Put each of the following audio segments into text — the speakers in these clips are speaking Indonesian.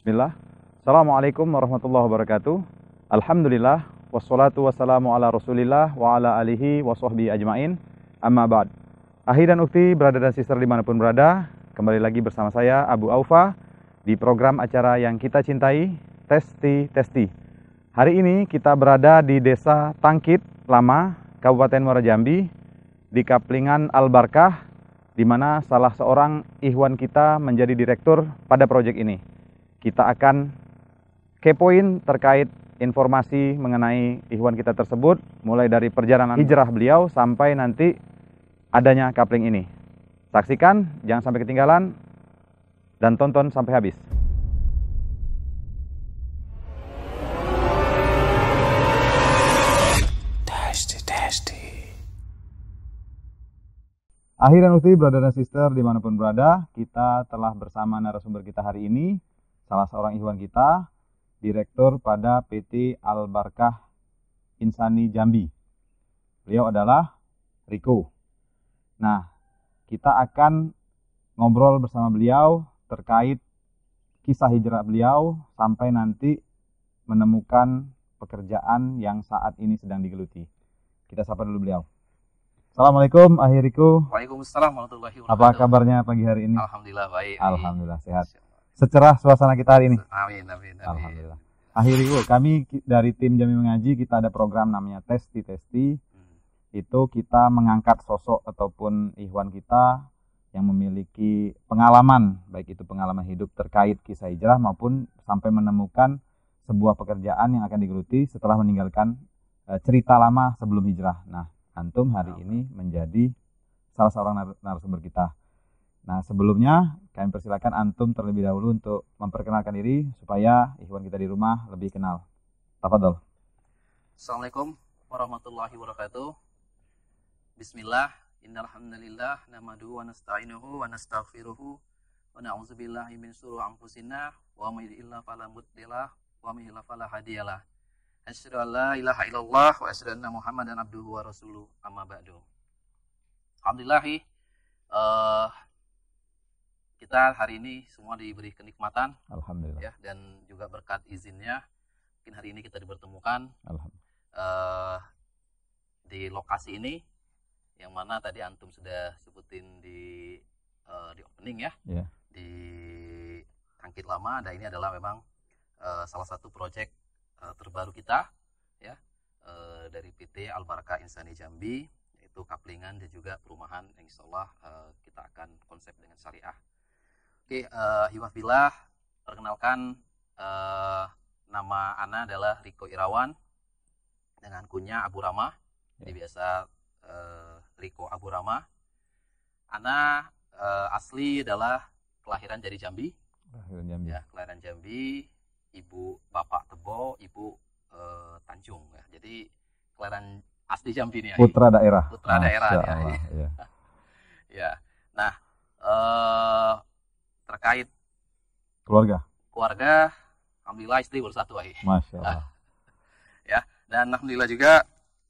Bismillah. Assalamualaikum warahmatullahi wabarakatuh. Alhamdulillah. Wassalatu wassalamu ala rasulillah wa ala alihi wa sahbihi ajma'in. Amma ba'd. Akhi dan ukhti, brother dan sister dimanapun berada, kembali lagi bersama saya Abu Aufa di program acara yang kita cintai, Testi Testi. Hari ini kita berada di Desa Tangkit Lama, Kabupaten Muara Jambi, di Kaplingan Al-Barkah, di mana salah seorang ikhwan kita menjadi direktur pada proyek ini. Kita akan kepoin terkait informasi mengenai ikhwan kita tersebut, mulai dari perjalanan hijrah beliau sampai nanti adanya kapling ini. Saksikan, jangan sampai ketinggalan, dan tonton sampai habis. Akhir dan ukhti, brother dan sister dimanapun berada, kita telah bersama narasumber kita hari ini, salah seorang ikhwan kita, direktur pada PT Al-Barkah Insani Jambi. Beliau adalah Riko. Nah, kita akan ngobrol bersama beliau terkait kisah hijrah beliau sampai nanti menemukan pekerjaan yang saat ini sedang digeluti. Kita sapa dulu beliau. Assalamualaikum, Ahir Riko. Waalaikumsalam warahmatullahi wabarakatuh. Apa kabarnya pagi hari ini? Alhamdulillah baik. Alhamdulillah sehat. Secerah suasana kita hari ini. Amin. Alhamdulillah. Akhir Riko, kami dari tim Jambi Mengaji, kita ada program namanya Testi Testi. Itu kita mengangkat sosok ataupun ikhwan kita yang memiliki pengalaman, baik itu pengalaman hidup terkait kisah hijrah maupun sampai menemukan sebuah pekerjaan yang akan digeluti setelah meninggalkan cerita lama sebelum hijrah. Nah, antum hari ini menjadi salah seorang narasumber kita. Nah, sebelumnya kami persilakan antum terlebih dahulu untuk memperkenalkan diri supaya ikhwan kita di rumah lebih kenal. Tafadhol. Assalamualaikum warahmatullahi wabarakatuh. Bismillah, innal hamdalillah nahmaduhu wa nasta'inuhu wa nastaghfiruhu wa na'udzubillahi min syururi anfusina wa may yahdihillahu fala mudhillalah wa may yudhlil fala hadiyalah. Asyhadu an la ilaha illallah wa asyhadu anna Muhammadan abduhu wa rasuluh. Amma ba'du. Alhamdulillah, kita hari ini semua diberi kenikmatan, alhamdulillah, ya, dan juga berkat izinnya, mungkin hari ini kita dipertemukan di lokasi ini, yang mana tadi antum sudah sebutin di opening ya, di Tangkit Lama. Dan ini adalah memang salah satu proyek terbaru kita, ya, dari PT Al-Barkah Insani Jambi, yaitu kaplingan dan juga perumahan yang insyaallah kita akan konsep dengan syariah. Oke, Hiwafillah, perkenalkan, nama Ana adalah Riko Irawan dengan kunya Abu Rama, jadi biasa Riko Abu Rama. Ana asli adalah kelahiran dari Jambi, ya, kelahiran Jambi, ibu bapak Tebo, ibu Tanjung, ya. Jadi kelahiran asli Jambi nih, putra daerah, nih, ya. Ya, nah, terkait keluarga, alhamdulillah istri baru satu, Masya Allah. Ya, dan alhamdulillah juga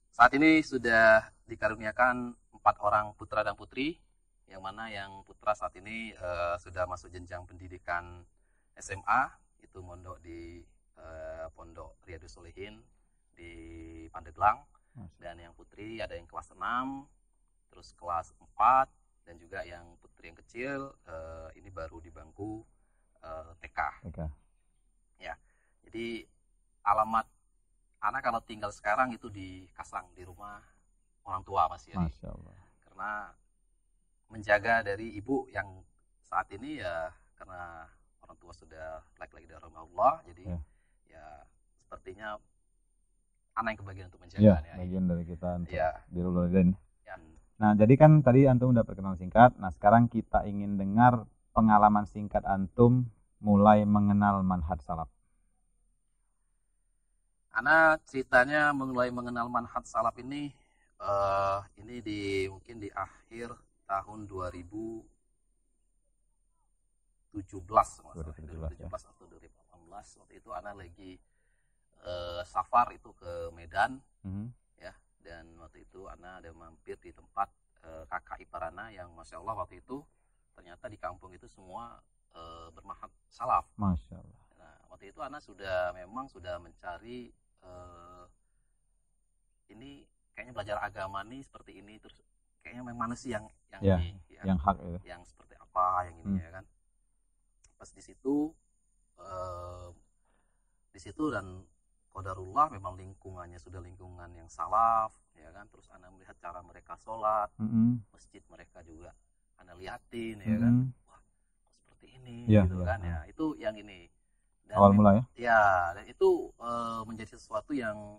saat ini sudah dikaruniakan 4 orang putra dan putri, yang mana yang putra saat ini sudah masuk jenjang pendidikan SMA, itu mondok di Pondok Riyadus Sholihin di Pandeglang, dan yang putri ada yang kelas 6, terus kelas 4, dan juga yang putri yang kecil ini baru di bangku TK. Ya, jadi alamat anak kalau tinggal sekarang itu di Kasang, di rumah orang tua masih, Masya Allah. Karena menjaga dari ibu yang saat ini, ya, karena orang tua sudah lagi dari rumah Allah, jadi ya sepertinya anak yang kebagian untuk menjaga, bagian dari kita untuk birrul walidain. Nah, jadi kan tadi antum udah perkenalan singkat. Nah, sekarang kita ingin dengar pengalaman singkat antum mulai mengenal manhaj salaf. Ana ceritanya mulai mengenal manhaj salaf ini mungkin di akhir tahun 2017 atau 2018. Waktu itu Ana lagi safar itu ke Medan, ya. Dan waktu itu Ana ada mampir di tempat kakak ipar Ana yang Masya Allah waktu itu ternyata di kampung itu semua bermanhaj salaf. Masya Allah. Nah, waktu itu anak memang sudah mencari ini kayaknya belajar agama nih seperti ini, terus kayaknya memang mana sih yang ini, yang hak itu, yang seperti apa yang ini ya kan. Pas di situ dan qadarullah memang lingkungannya sudah lingkungan yang salaf ya kan, terus anak melihat cara mereka sholat, masjid mereka juga anak liatin ya kan, wah seperti ini gitu kan ya, itu yang ini. Dan awal mula ya, dan itu menjadi sesuatu yang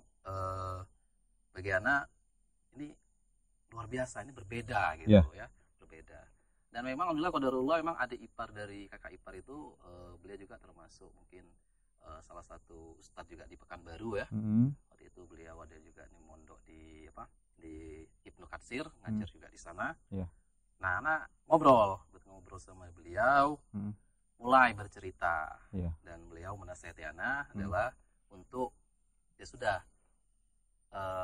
bagi anak ini luar biasa, ini berbeda gitu ya, berbeda. Dan memang alhamdulillah qadarullah memang adik ipar dari kakak ipar itu beliau juga termasuk mungkin salah satu ustadz juga di Pekanbaru ya. Waktu itu beliau ada juga nih mondok di Ibnu Katsir, ngajar juga di sana. Nah, anak ngobrol sama beliau, mulai bercerita, dan beliau menasihati anak adalah untuk ya sudah,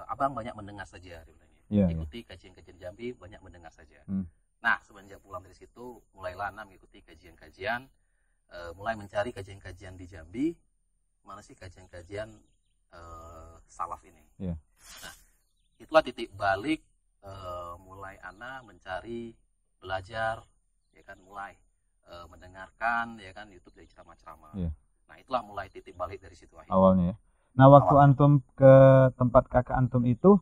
abang banyak mendengar saja, ikuti kajian-kajian Jambi, banyak mendengar saja. Nah, semenjak pulang dari situ, mulailah anak mengikuti kajian-kajian, mulai mencari kajian-kajian di Jambi, mana sih kajian-kajian salaf ini. Nah, itulah titik balik mulai anak mencari, belajar, ya kan, mulai mendengarkan, ya kan, YouTube dari ceramah-ceramah. Nah, itulah mulai titik balik dari situ akhirnya. Awalnya ya. Nah, waktu antum ke tempat kakak antum itu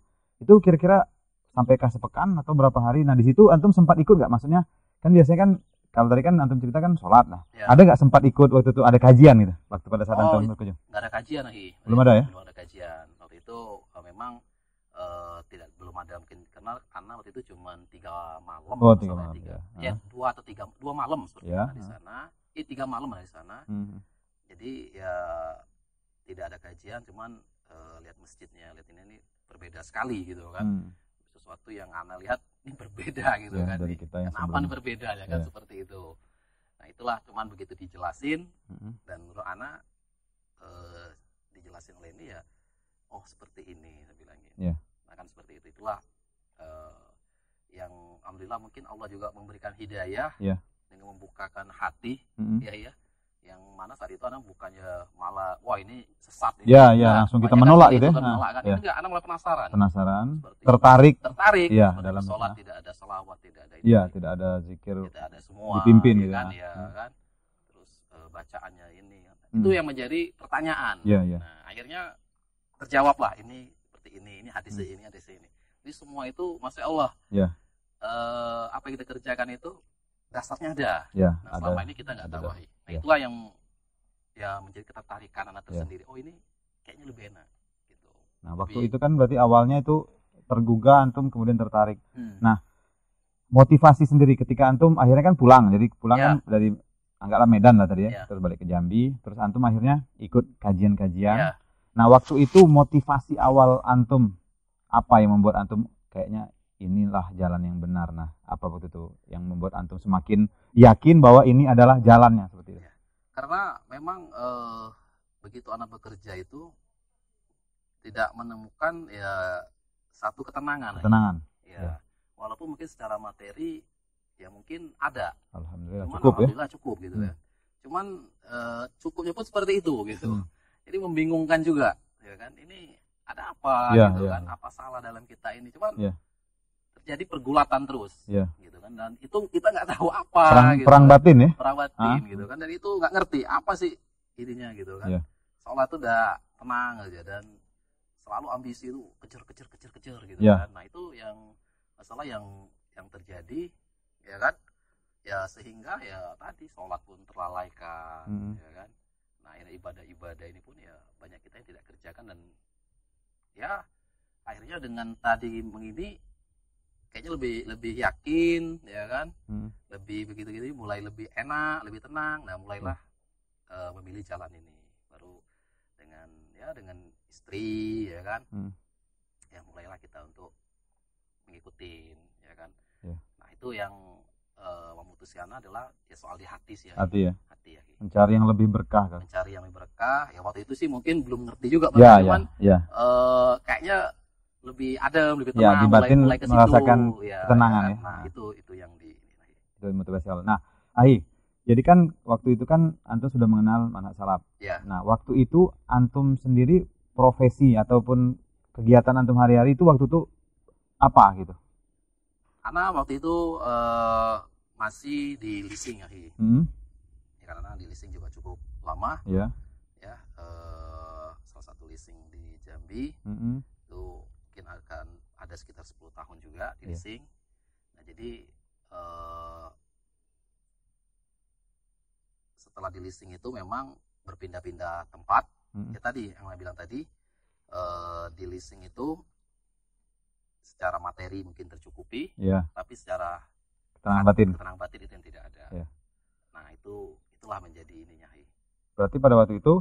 kira-kira sampai sepekan atau berapa hari? Nah, di situ antum sempat ikut nggak? Maksudnya kan biasanya kan kalau tadi kan antum cerita kan sholat, nah ada nggak sempat ikut waktu itu, ada kajian gitu waktu pada saat antum berkunjung? Nggak ada kajian lagi. Belum ada ya? Belum ada kajian. Waktu itu memang belum ada, mungkin karena waktu itu cuma 3 malam. Oh, 3 malam. Ya, 2 malam seperti di sana. 3 malam ada di sana. Jadi ya tidak ada kajian, cuman lihat masjidnya, lihat ini berbeda sekali gitu kan. Sesuatu yang anak lihat ini berbeda gitu kan. Dari kita yang kenapa ini berbeda ya kan, seperti itu. Nah, itulah cuman begitu dijelasin dan menurut anak dijelasin oleh ini ya, oh seperti ini saya bilang gitu. Nah, kan seperti itu. Itulah yang alhamdulillah mungkin Allah juga memberikan hidayah dengan membukakan hati ya. Yang mana saat itu anak bukannya malah wah ini sesat ini. Langsung kita menolak gitu ya. Menolak kan. Itu enggak, anak malah penasaran. Tertarik. Dalam sholat tidak ada salawat, tidak ada tidak ada zikir. Tidak ada semua. Dipimpin gitu kan. Kan. Terus bacaannya ini. Itu yang menjadi pertanyaan. Nah, akhirnya terjawablah ini seperti ini hadis ini, hadis ini. Jadi semua itu Masya Allah. Apa yang kita kerjakan itu dasarnya ada. Nah, selama ini kita nggak tahu. Nah, itulah yang ya menjadi ketertarikan anak tersendiri. Oh, ini kayaknya lebih enak gitu. Nah, waktu itu kan berarti awalnya itu tergugah, antum kemudian tertarik. Nah, motivasi sendiri ketika antum akhirnya kan pulang. Jadi pulang kan dari anggaplah Medan lah tadi ya, terus balik ke Jambi, terus antum akhirnya ikut kajian-kajian. Nah, waktu itu motivasi awal antum apa yang membuat antum kayaknya inilah jalan yang benar? Nah, apa waktu itu yang membuat antum semakin yakin bahwa ini adalah jalannya seperti itu? Karena memang begitu anak bekerja itu tidak menemukan ya satu ketenangan. Walaupun mungkin secara materi ya mungkin ada. Alhamdulillah cuman cukup alhamdulillah cukup gitu ya. Cuman cukupnya pun seperti itu gitu. Jadi membingungkan juga ya kan. Ini ada apa gitu kan? Apa salah dalam kita ini? Cuman terjadi pergulatan terus gitu kan, dan itu kita nggak tahu apa perang batin ya, perang batin gitu kan, dan itu nggak ngerti apa sih ininya gitu kan. Seolah itu udah tenang aja dan selalu ambisi itu kejar gitu kan. Nah, itu yang masalah yang terjadi ya kan, ya sehingga ya tadi sholat pun terlalaikan ya kan. Nah, ibadah ini pun ya banyak kita yang tidak kerjakan, dan ya akhirnya dengan tadi mengini kayaknya lebih yakin ya kan, lebih begitu mulai lebih enak, lebih tenang. Nah, mulailah memilih jalan ini baru dengan istri ya kan. Ya mulailah kita untuk mengikutin ya kan. Nah, itu yang memutuskan adalah ya soal di hati sih ya. Hati ya. Mencari yang lebih berkah kan. Mencari yang lebih berkah. Ya waktu itu sih mungkin belum ngerti juga cuman kayaknya lebih adem, lebih tenang, di batin mulai ke situ, merasakan ketenangan ya. Nah, itu yang itu motivasi awal. Nah, Ahi, Jadi kan waktu itu kan antum sudah mengenal manhaj salaf. Ya. Nah, waktu itu antum sendiri profesi ataupun kegiatan antum hari-hari itu waktu itu apa gitu? Karena waktu itu masih di leasing ya, ya, karena di leasing juga cukup lama. Ya. Ya, salah satu leasing di Jambi itu mungkin akan ada sekitar 10 tahun juga di leasing. Nah, jadi setelah di leasing itu memang berpindah-pindah tempat. Ya tadi yang saya bilang tadi, di leasing itu secara materi mungkin tercukupi, tapi secara keterangan batin itu yang tidak ada. Nah, itulah menjadi ininya. Berarti pada waktu itu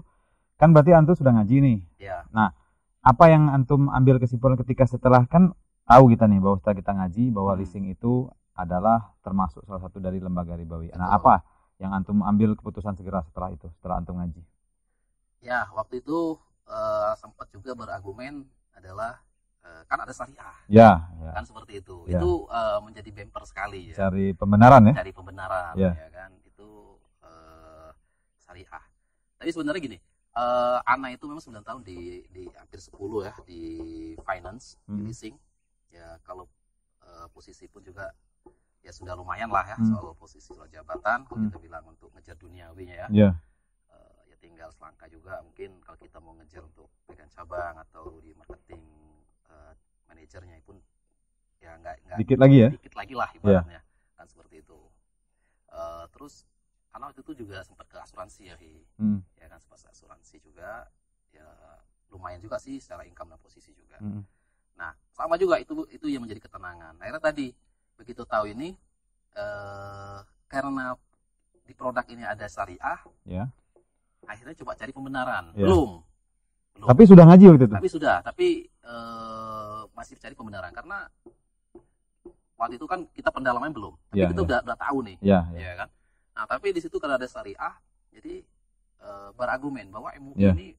kan berarti antum sudah ngaji nih. Ya. Nah, apa yang antum ambil kesimpulan ketika setelah, kan tahu kita nih bahwa setelah kita ngaji bahwa leasing itu adalah termasuk salah satu dari lembaga ribawi. Nah, apa yang antum ambil keputusan segera setelah itu, setelah antum ngaji? Ya, waktu itu sempat juga berargumen adalah kan ada syariah. Ya. Kan seperti itu. Ya. Itu menjadi bumper sekali ya. Cari pembenaran ya. Cari pembenaran ya kan. Itu syariah. Tapi sebenarnya gini, Ana itu memang 9 tahun di hampir 10 ya di finance, di leasing. Ya kalau posisi pun juga ya sudah lumayan lah ya, soal posisi, soal jabatan. Kalau kita bilang untuk ngejar duniawinya ya. Ya tinggal selangkah juga mungkin kalau kita mau ngejar untuk pegang cabang atau di marketing, manajernya pun ya nggak dikit lagi lah ibaratnya. Kan seperti itu. Terus karena waktu itu juga sempat ke asuransi ya, ya kan, sempat asuransi juga, ya lumayan juga sih secara income dan posisi juga. Nah, sama juga itu yang menjadi ketenangan. Akhirnya tadi begitu tahu ini, karena di produk ini ada syariah, akhirnya coba cari pembenaran. Belum. Tapi sudah ngaji waktu itu. Tapi masih cari pembenaran karena waktu itu kan kita pendalamannya belum, tapi kita udah tahu nih, ya kan. Nah, tapi di situ karena ada syariah, jadi berargumen bahwa MUI ini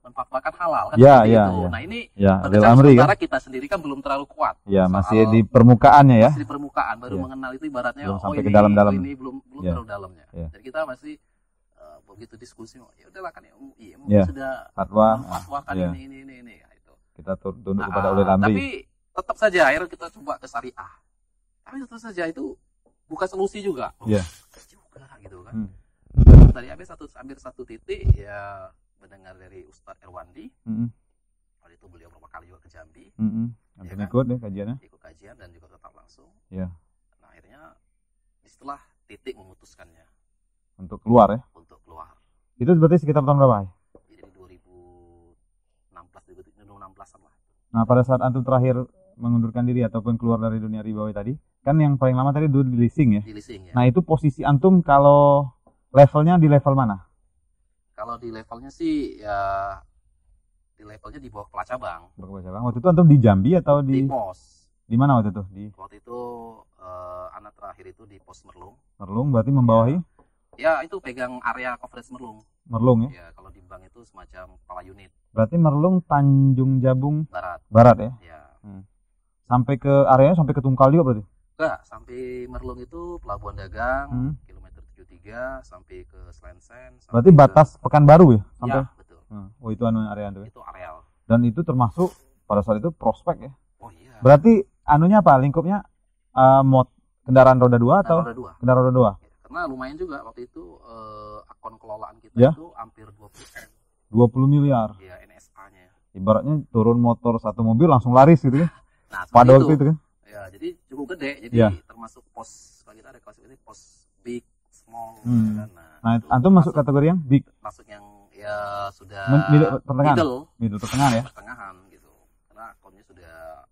menfatwakan halal kan itu. Nah, ini sementara kita sendiri kan belum terlalu kuat. Ya, masih di permukaannya ya. Masih di permukaan, baru mengenal itu ibaratnya belum sampai ke dalam-dalam. Ini belum terlalu dalamnya. Jadi kita masih begitu diskusi, ya udahlah kan MUI sudah fatwakan ini gitu. Kita tunduk kepada ulil amri. Tapi tetap saja akhirnya kita coba ke syariah. Tapi tetap saja itu bukan solusi juga. Juga gitu kan. Tadi hampir satu titik ya mendengar dari Ustadz Erwandi. Waktu itu beliau beberapa kali juga ke Jambi. Ikut kajiannya. Ikut kajian dan juga tetap langsung. Nah, akhirnya setelah titik memutuskannya. Untuk keluar ya? Untuk keluar. Itu berarti sekitar tahun berapa ya? Jadi 2016-an lah. Nah, pada saat antum terakhir mengundurkan diri ataupun keluar dari dunia ribawi tadi, kan yang paling lama tadi dulu di leasing ya? Di leasing ya. Nah, itu posisi antum kalau levelnya di level mana? Kalau di levelnya sih ya di levelnya di bawah kepala cabang. Waktu itu antum di Jambi atau di pos? Di mana waktu itu? Waktu itu anak terakhir itu di pos Merlung. Merlung berarti membawahi? Ya itu pegang area coverage Merlung. Merlung ya? Ya kalau di bank itu semacam kepala unit. Berarti Merlung Tanjung Jabung Barat ya? Ya. Sampai ke areanya sampai ke Tungkal juga berarti? Enggak, sampai Merlung itu pelabuhan dagang, kilometer 73 sampai ke Selensen. Berarti batas Pekanbaru ya? Sampai? Ya, betul. Oh, itu area itu ya? Itu areal. Dan itu termasuk pada saat itu prospek ya? Oh iya. Berarti anunya apa? Lingkupnya kendaraan roda 2 atau? Kendaraan roda 2. Karena lumayan juga waktu itu akun kelolaan kita itu hampir 20 miliar. Iya, NSA-nya. Ibaratnya turun motor satu mobil langsung laris gitu ya. Nah, pada waktu itu kan. Ya, jadi cukup gede. Jadi termasuk pos, kalau kita ada klasifikasi pos big, small. Kan? Nah, antum masuk kategori yang big. Masuk yang ya sudah middle pertengahan ya. Pertengahan gitu. Karena akunnya sudah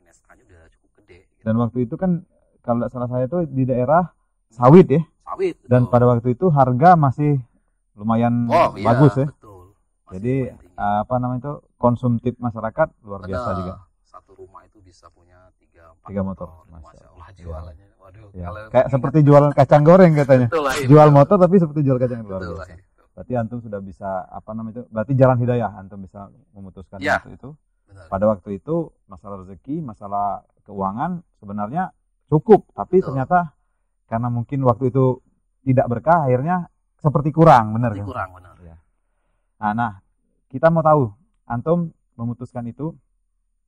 NSA-nya udah cukup gede. Gitu. Dan waktu itu kan kalau tidak salah saya itu di daerah sawit ya. Sawit. Dan pada waktu itu harga masih lumayan bagus ya. Betul. Jadi itu konsumtif masyarakat luar biasa juga. Satu rumah itu bisa punya 3-4 motor. Masya Allah jualannya. Waduh. Kayak seperti jualan kacang goreng katanya. Betul lah, jual motor tapi seperti jual kacang luar biasa. Lah, berarti antum sudah bisa berarti jalan hidayah antum bisa memutuskan waktu itu. Benar. Pada waktu itu masalah rezeki, masalah keuangan sebenarnya cukup, tapi ternyata karena mungkin waktu itu tidak berkah, akhirnya seperti kurang, benar kan? Kurang, benar. Ya. Nah, kita mau tahu, antum memutuskan itu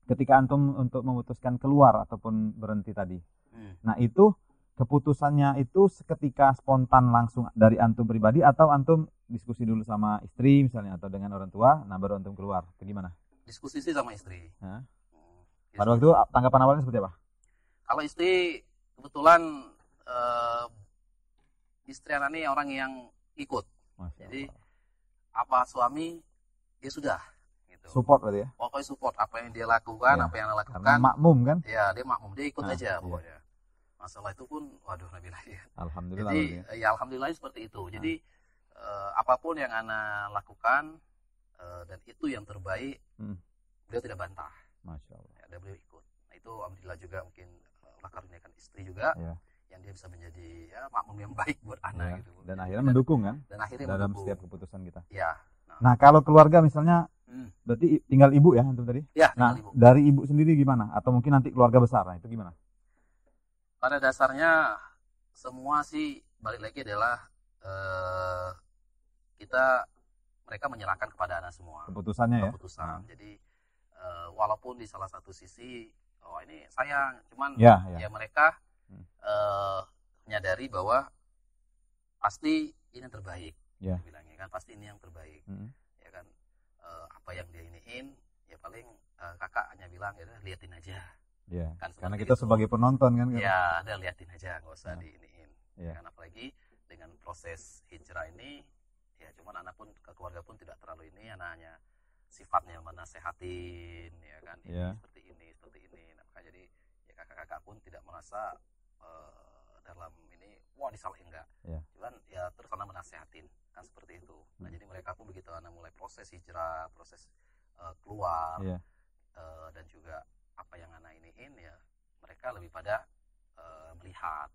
ketika antum untuk memutuskan keluar ataupun berhenti tadi. Nah, itu keputusannya itu seketika spontan langsung dari antum pribadi atau antum diskusi dulu sama istri misalnya atau dengan orang tua, nah baru antum keluar, atau gimana? Diskusi sih sama istri. Pada waktu itu tanggapan awalnya seperti apa? Kalau istri kebetulan istri anak ini orang yang ikut. Jadi apa suami ya sudah. Gitu. Support berarti ya? Pokoknya support apa yang dia lakukan, apa yang dia lakukan. Karena makmum kan? Ya dia makmum, dia ikut aja pokoknya. Masalah itu pun, waduh Nabila ya. Alhamdulillah. Jadi ya alhamdulillah seperti itu. Jadi apapun yang Ana lakukan dan itu yang terbaik, beliau tidak bantah. Masya Allah. Ya, beliau ikut. Nah itu alhamdulillah juga mungkin Allah karuniakan istri juga yang dia bisa menjadi makmum yang baik buat anak gitu. Dan akhirnya mendukung kan? Dan akhirnya dalam mendukung. setiap keputusan kita. Ya. Nah kalau keluarga misalnya, berarti tinggal ibu ya antum tadi? Ya. Nah ibu. dari ibu sendiri gimana? Atau mungkin nanti keluarga besar, nah itu gimana? Pada dasarnya semua sih balik lagi adalah mereka menyerahkan kepada anak semua keputusannya keputusan. Jadi walaupun di salah satu sisi ini sayang, cuman ya mereka menyadari bahwa pasti ini yang terbaik. Bilangnya kan pasti ini yang terbaik. Ya kan apa yang dia iniin ya paling kakak hanya bilang ya liatin aja. Kan karena kita sebagai penonton kan. Ya, ada liatin aja, nggak usah diiniin. Kan apalagi dengan proses hijrah ini, ya cuman anak pun keluarga pun tidak terlalu ini, anaknya sifatnya menasehatin, ya kan ini seperti ini. Nah, jadi ya kakak-kakak pun tidak merasa dalam ini wah disalahin enggak. Cuman ya terus anak menasehatin kan seperti itu. Nah jadi mereka pun begitu anak mulai proses hijrah, proses keluar dan juga apa yang anak iniin ya mereka lebih pada melihat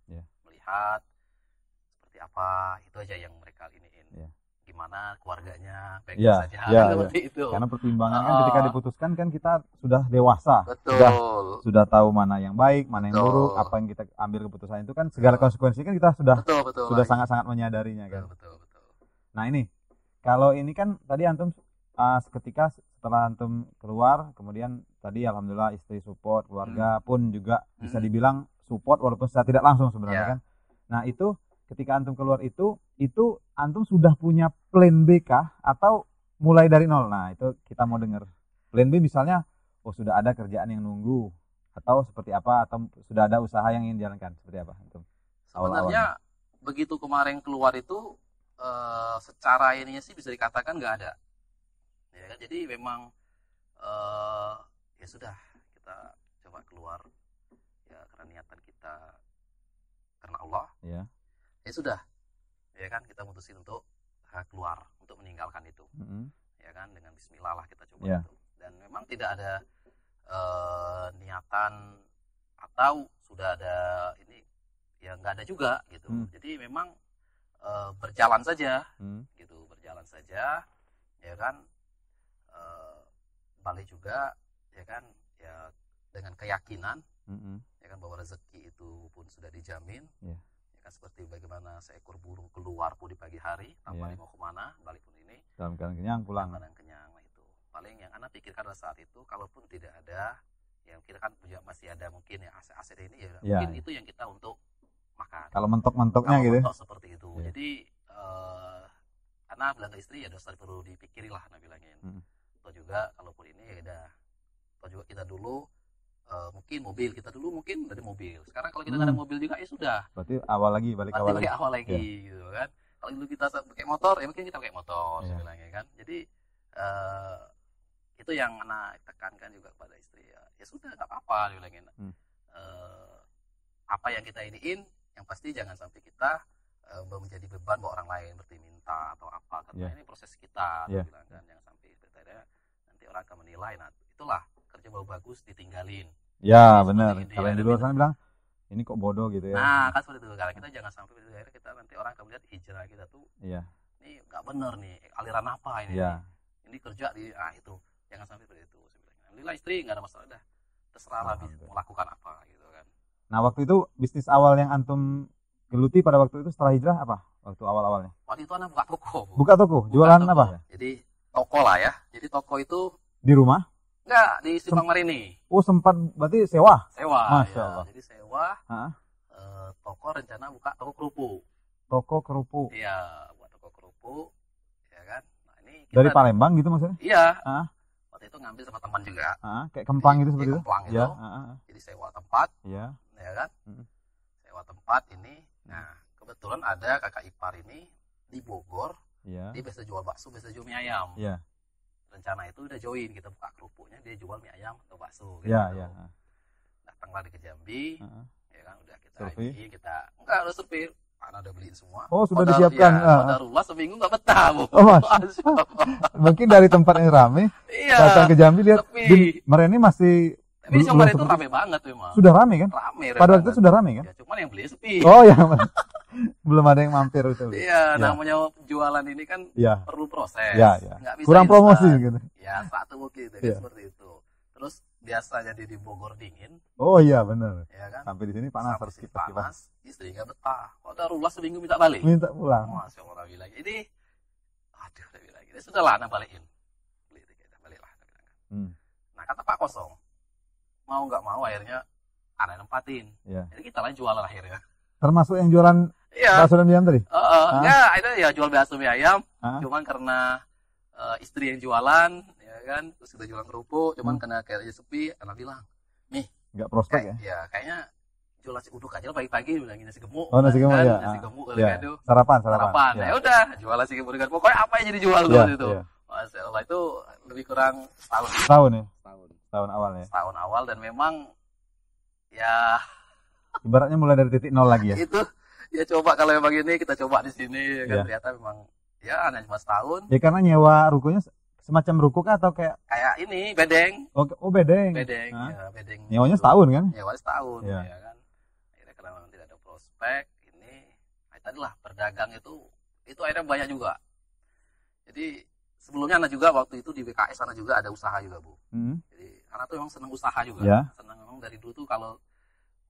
seperti apa itu aja yang mereka iniin gimana keluarganya baik saja seperti itu karena pertimbangan kan ketika diputuskan kan kita sudah dewasa. Betul. sudah tahu mana yang baik mana yang buruk, apa yang kita ambil keputusan itu kan segala konsekuensi kan kita sudah sangat-sangat menyadarinya kan. Betul. Nah ini kalau ini kan tadi antum ketika setelah antum keluar, kemudian tadi alhamdulillah istri support, keluarga pun juga bisa dibilang support walaupun secara tidak langsung sebenarnya kan. Nah itu ketika antum keluar itu antum sudah punya plan B kah atau mulai dari nol? Nah itu kita mau dengar. Plan B misalnya, sudah ada kerjaan yang nunggu atau seperti apa, atau sudah ada usaha yang ingin dijalankan seperti apa? Antum sebenarnya begitu kemarin keluar itu secara ininya sih bisa dikatakan nggak ada. Ya kan? Jadi memang ya sudah kita coba keluar ya karena niatan kita karena Allah. Ya sudah. Ya kan kita mutusin untuk keluar untuk meninggalkan itu. Ya kan dengan bismillah lah kita coba itu. Dan memang tidak ada niatan atau sudah ada ini ya nggak ada juga gitu. Jadi memang berjalan saja gitu, berjalan saja ya kan. Balik juga ya kan ya dengan keyakinan ya kan bahwa rezeki itu pun sudah dijamin ya kan seperti bagaimana seekor burung keluar pun di pagi hari tanpa mau kemana balik pun ini dalam keadaan kenyang pulang dalam keadaan kenyang. Nah itu paling yang anak pikirkan pada saat itu kalaupun tidak ada yang kita kan juga masih ada mungkin ya aset ini ya mungkin itu yang kita untuk makan kalau mentok-mentoknya gitu mentok seperti itu. Jadi anak bilang ke istri ya dosa perlu dipikirin lah anak bilangin. Atau juga kalaupun ini ya udah atau juga kita dulu mungkin mobil kita dulu mungkin dari mobil sekarang kalau kita nggak ada mobil juga ya sudah berarti balik awal lagi gitu kan. Kalau dulu kita pakai motor ya mungkin kita pakai motor sebenarnya kan. Jadi itu yang anak tekankan juga kepada istri ya sudah nggak apa-apa dibilangin. Apa yang kita iniin yang pasti jangan sampai kita menjadi beban buat orang lain berarti minta atau apa karena ini proses kita bilang kan jangan sampai nanti orang akan menilai. Nah itulah kerja bagus ditinggalin benar kalau yang di luar sana bilang ini kok bodoh gitu ya. Nah kan seperti itu kalau kita jangan sampai akhirnya kita nanti orang akan melihat hijrah kita tuh ini nggak bener nih aliran apa ini ini kerja di itu jangan sampai seperti itu. Alhamdulillah istri nggak ada masalah dah terserah lah mau lakukan apa gitu kan. Nah waktu itu bisnis awal yang antum geluti pada waktu itu setelah hijrah apa? waktu awal-awalnya? Waktu itu anak buka toko. Buka toko, jualan toko. Apa? Jadi toko lah ya. Jadi toko itu di rumah? Enggak, di Simpang Marini. Oh, sempat berarti sewa? Sewa. Masya Allah. Jadi sewa. Toko rencana buka toko kerupuk. Toko kerupuk. Iya, buat toko kerupuk, ya kan. Nah, ini dari Palembang gitu maksudnya? Iya. Waktu itu ngambil sama teman juga. Kayak Kempang gitu seperti itu? Kempang itu. Jadi sewa tempat. Iya. Ya kan. Sewa tempat ini. Nah, kebetulan ada kakak ipar ini di Bogor. Iya. Dia biasa jual bakso, biasa jual mie ayam. Iya. Rencana itu udah join, kita buka kerupuknya, dia jual mie ayam atau bakso. Iya, iya. Datanglah ke Jambi. Ya kan, udah kita enggak udah survei. Anak udah beliin semua. Oh, sudah disiapkan. Qadarullah seminggu nggak betah, Bu. Oh, mungkin dari tempat yang rame, datang ke Jambi lihat di Mareni masih. Tapi Jambi itu rame banget memang. Sudah rame kan? Rame. Pada waktu itu sudah rame kan? Ya, cuman yang beli sepi. Oh ya, belum ada yang mampir itu. Iya, namanya jualan ini kan perlu proses. Iya, iya. Kurang promosi gitu. Ya, satu mungkin seperti itu. Terus biasanya di Bogor dingin. Oh iya benar. Ya kan? Sampai di sini panas, harus kipas. Istri nggak betah. Qadarullah seminggu minta balik. Minta pulang. Masya Allah bilang. Ini, aduh, udah bilang. Ini sudahlah, anak balikin. Beli tiket, baliklah. Nah, kata Pak kosong. Mau nggak mau akhirnya anak nempatin. Ya. Jadi kita lah jualan akhirnya. Termasuk yang jualan bakso dan mie ayam tadi? Enggak, itu ya jual bakso mie ayam. Cuman karena istri yang jualan, ya kan, terus kita jualan kerupuk, cuman karena kayaknya sepi, anak bilang, nih, nggak prospek ya? Ya, kayaknya jualan nasi uduk aja pagi-pagi, bilang nasi gemuk. Oh, nasi gemuk kan? ya. Nasi gemuk, ya. Sarapan. Ya udah, jual nasi gemuk dengan pokoknya apa yang jadi jual dulu itu. Masya Allah, itu lebih kurang setahun. Setahun ya? Setahun awal ya? Setahun awal, dan memang, ya... Ibaratnya mulai dari titik nol lagi ya? Itu, ya coba kalau memang ini, kita coba di sini, kan ternyata memang, ya hanya cuma setahun. Ya karena nyewa rukonya semacam ruko kah atau kayak ini bedeng. Oh bedeng. Bedeng, ya bedeng. Nyewanya setahun kan? Nyewanya setahun, ya kan. Akhirnya karena memang tidak ada prospek, ini tadilah berdagang itu akhirnya banyak juga. Jadi sebelumnya anak juga waktu itu di BKS anak juga ada usaha juga, Bu. Jadi anak tuh memang senang usaha juga. Senang memang dari dulu tuh kalau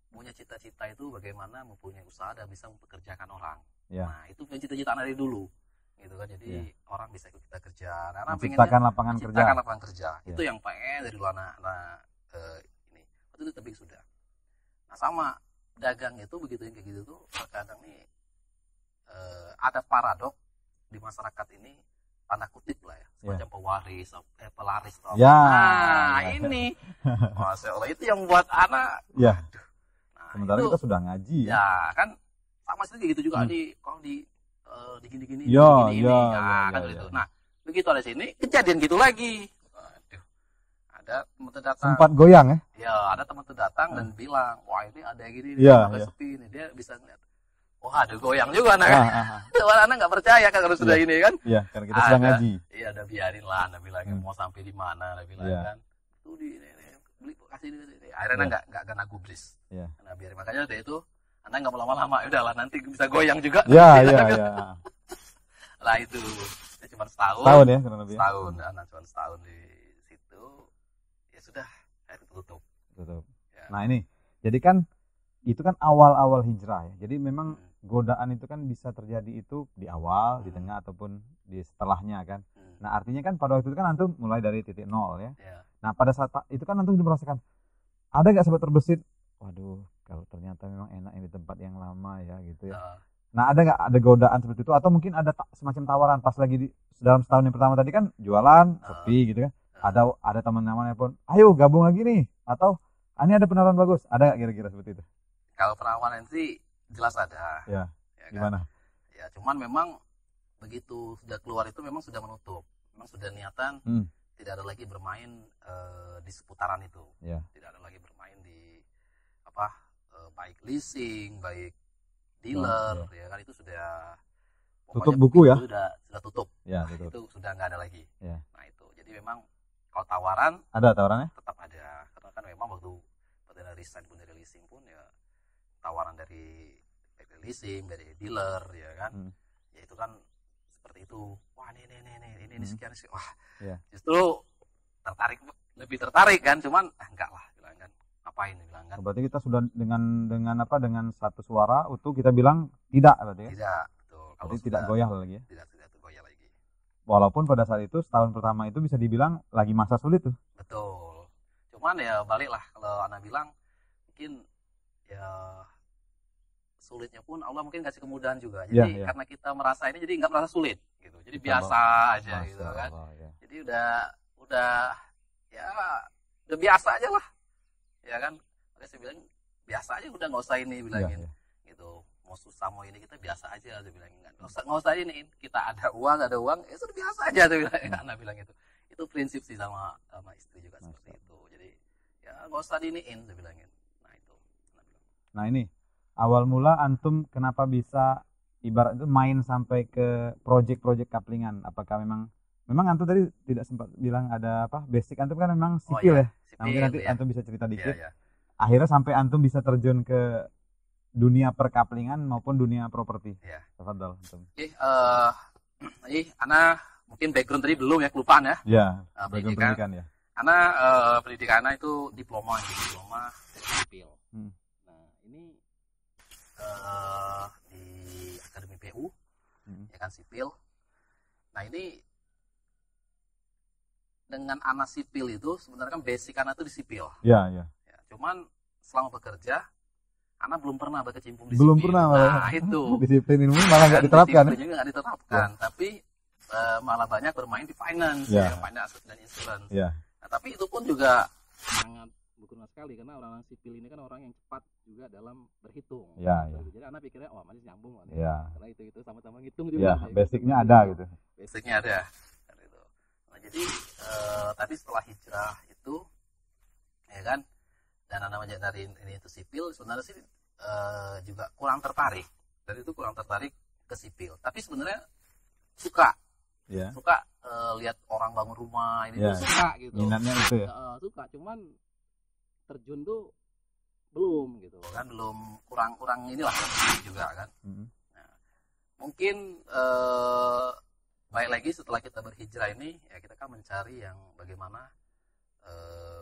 punya cita-cita itu bagaimana mempunyai usaha dan bisa mempekerjakan orang. Nah, itu punya cita-cita anak dari dulu. Gitu kan, jadi orang bisa ikut kita kerja, karena menciptakan lapangan kerja. Itu yang pengen dari luar anak ini waktu itu tebing sudah. Nah, sama dagang itu begitu kayak gitu tuh kadang nih ada paradok di masyarakat ini, tanda kutip lah ya, semacam pewaris, pelaris atau ini Masya Allah, itu yang buat anak sementara kita sudah ngaji ya kan, sama sih gitu juga kalau di gini-gini, kan gitu. Nah, begitu ada sini, kejadian gitu lagi. Waduh, ada teman datang. Sempat goyang ya? Ya, ada teman datang dan bilang, wah ini ada gini, sampai sepi ini, dia bisa ngeliat. Wah, ada goyang juga anak. Anak nggak percaya kan kalau sudah ini kan? Iya, karena kita sudah ngaji. Iya, udah biarin lah, anda bilang mau sampai di mana, anda bilang kan. Itu beli kasih ini. Akhirnya nggak kena gubris. Nah, biarin, makanya dari itu. Anda nggak mau lama-lama, udahlah nanti bisa goyang juga. Iya. Lah itu cuma setahun. Setahun ya, kurang lebih. Setahun, anak cuma setahun di situ. Ya sudah, akhirnya tutup. Ya. Nah ini, jadi kan itu kan awal-awal hijrah ya. Jadi memang godaan itu kan bisa terjadi itu di awal, di tengah ataupun di setelahnya kan. Nah artinya kan pada waktu itu kan antum mulai dari titik nol ya. Nah pada saat itu kan antum sudah merasakan, ada nggak sahabat terbesit? Waduh, kalau ternyata memang enak di tempat yang lama ya gitu ya. Nah ada nggak ada godaan seperti itu, atau mungkin ada semacam tawaran pas lagi dalam setahun yang pertama tadi kan jualan sepi gitu kan, ada teman namanya pun ayo gabung lagi nih, atau ini ada penawaran bagus, ada nggak kira-kira seperti itu? Kalau penawaran sih jelas ada. Ya gimana? Kan? Ya cuman memang begitu sudah keluar itu memang sudah menutup, memang sudah niatan tidak ada lagi bermain di seputaran itu, tidak ada lagi bermain di baik leasing, baik dealer, ya kan, itu sudah tutup buku ya? Sudah tutup. Ya, tutup. Itu sudah nggak ada lagi. Ya. Nah itu, jadi memang kalau tawaran ada tawarannya? Tetap ada, karena kan memang waktu dari resign pun dari leasing pun ya tawaran dari leasing, dari dealer, ya kan, ya itu kan seperti itu. Wah ini sekian sih, wah justru lebih tertarik kan, cuman enggak lah, bilang kan. Ngapain bilang kan? Berarti kita sudah dengan satu suara utuh kita bilang tidak berarti ya? Tidak, betul. Kalau jadi tidak goyah lagi ya. Tidak goyah lagi. Walaupun pada saat itu setahun pertama itu bisa dibilang lagi masa sulit tuh. Betul. Cuman ya baliklah kalau Ana bilang mungkin ya sulitnya pun Allah mungkin kasih kemudahan juga. Jadi karena kita merasa ini jadi nggak merasa sulit gitu. Jadi biasa aja gitu kan. Jadi udah ya udah biasa aja lah. Ya kan. Makanya saya bilang biasa aja udah nggak usah ini bilangin. Gitu. Mau susah mau ini kita biasa aja saya bilang nggak usah ini kita ada uang ya sudah biasa aja saya bilang Ana bilang itu prinsip sih sama istri juga seperti itu. Jadi ya nggak usah diiniin saya bilangin. Nah itu. Nah ini awal mula antum kenapa bisa ibarat itu main sampai ke project couplingan? Apakah memang antum tadi tidak sempat bilang ada apa basic antum kan memang sipil ya? Sipil, mungkin nanti antum bisa cerita dikit. Akhirnya sampai antum bisa terjun ke dunia perkaplingan maupun dunia properti. Ya. Tafadhal antum. Ana mungkin background tadi belum ya kelupaan ya. Ya. Pendidikan ya. Ana pendidikan Ana itu diploma sipil. Nah ini di Akademi PU ya kan sipil. Nah ini dengan Ana sipil itu sebenarnya kan basic Ana itu di sipil. Ya. Cuman selama bekerja Ana belum pernah berkecimpung di belum sipil. Pernah nah itu disiplin ini malah nggak diterapkan. Disiplinnya nggak diterapkan, tapi malah banyak bermain di finance, finance dan insurance. Nah, tapi itu pun juga sangat berguna sekali karena orang sipil ini kan orang yang cepat juga dalam berhitung. Jadi Ana pikirnya masih nyambung karena itu sama-sama ngitung juga. Basicnya ada gitu. Basicnya ada. Nah, jadi tadi setelah hijrah itu, ya kan, dan Ana dari ini itu sipil, sebenarnya sih juga kurang tertarik. Dari itu kurang tertarik ke sipil. Tapi sebenarnya suka lihat orang bangun rumah ini tuh suka gitu. Minatnya itu ya. Suka, cuman terjun tuh belum gitu kan, belum kurang inilah juga kan. Nah, mungkin baik lagi setelah kita berhijrah ini ya kita kan mencari yang bagaimana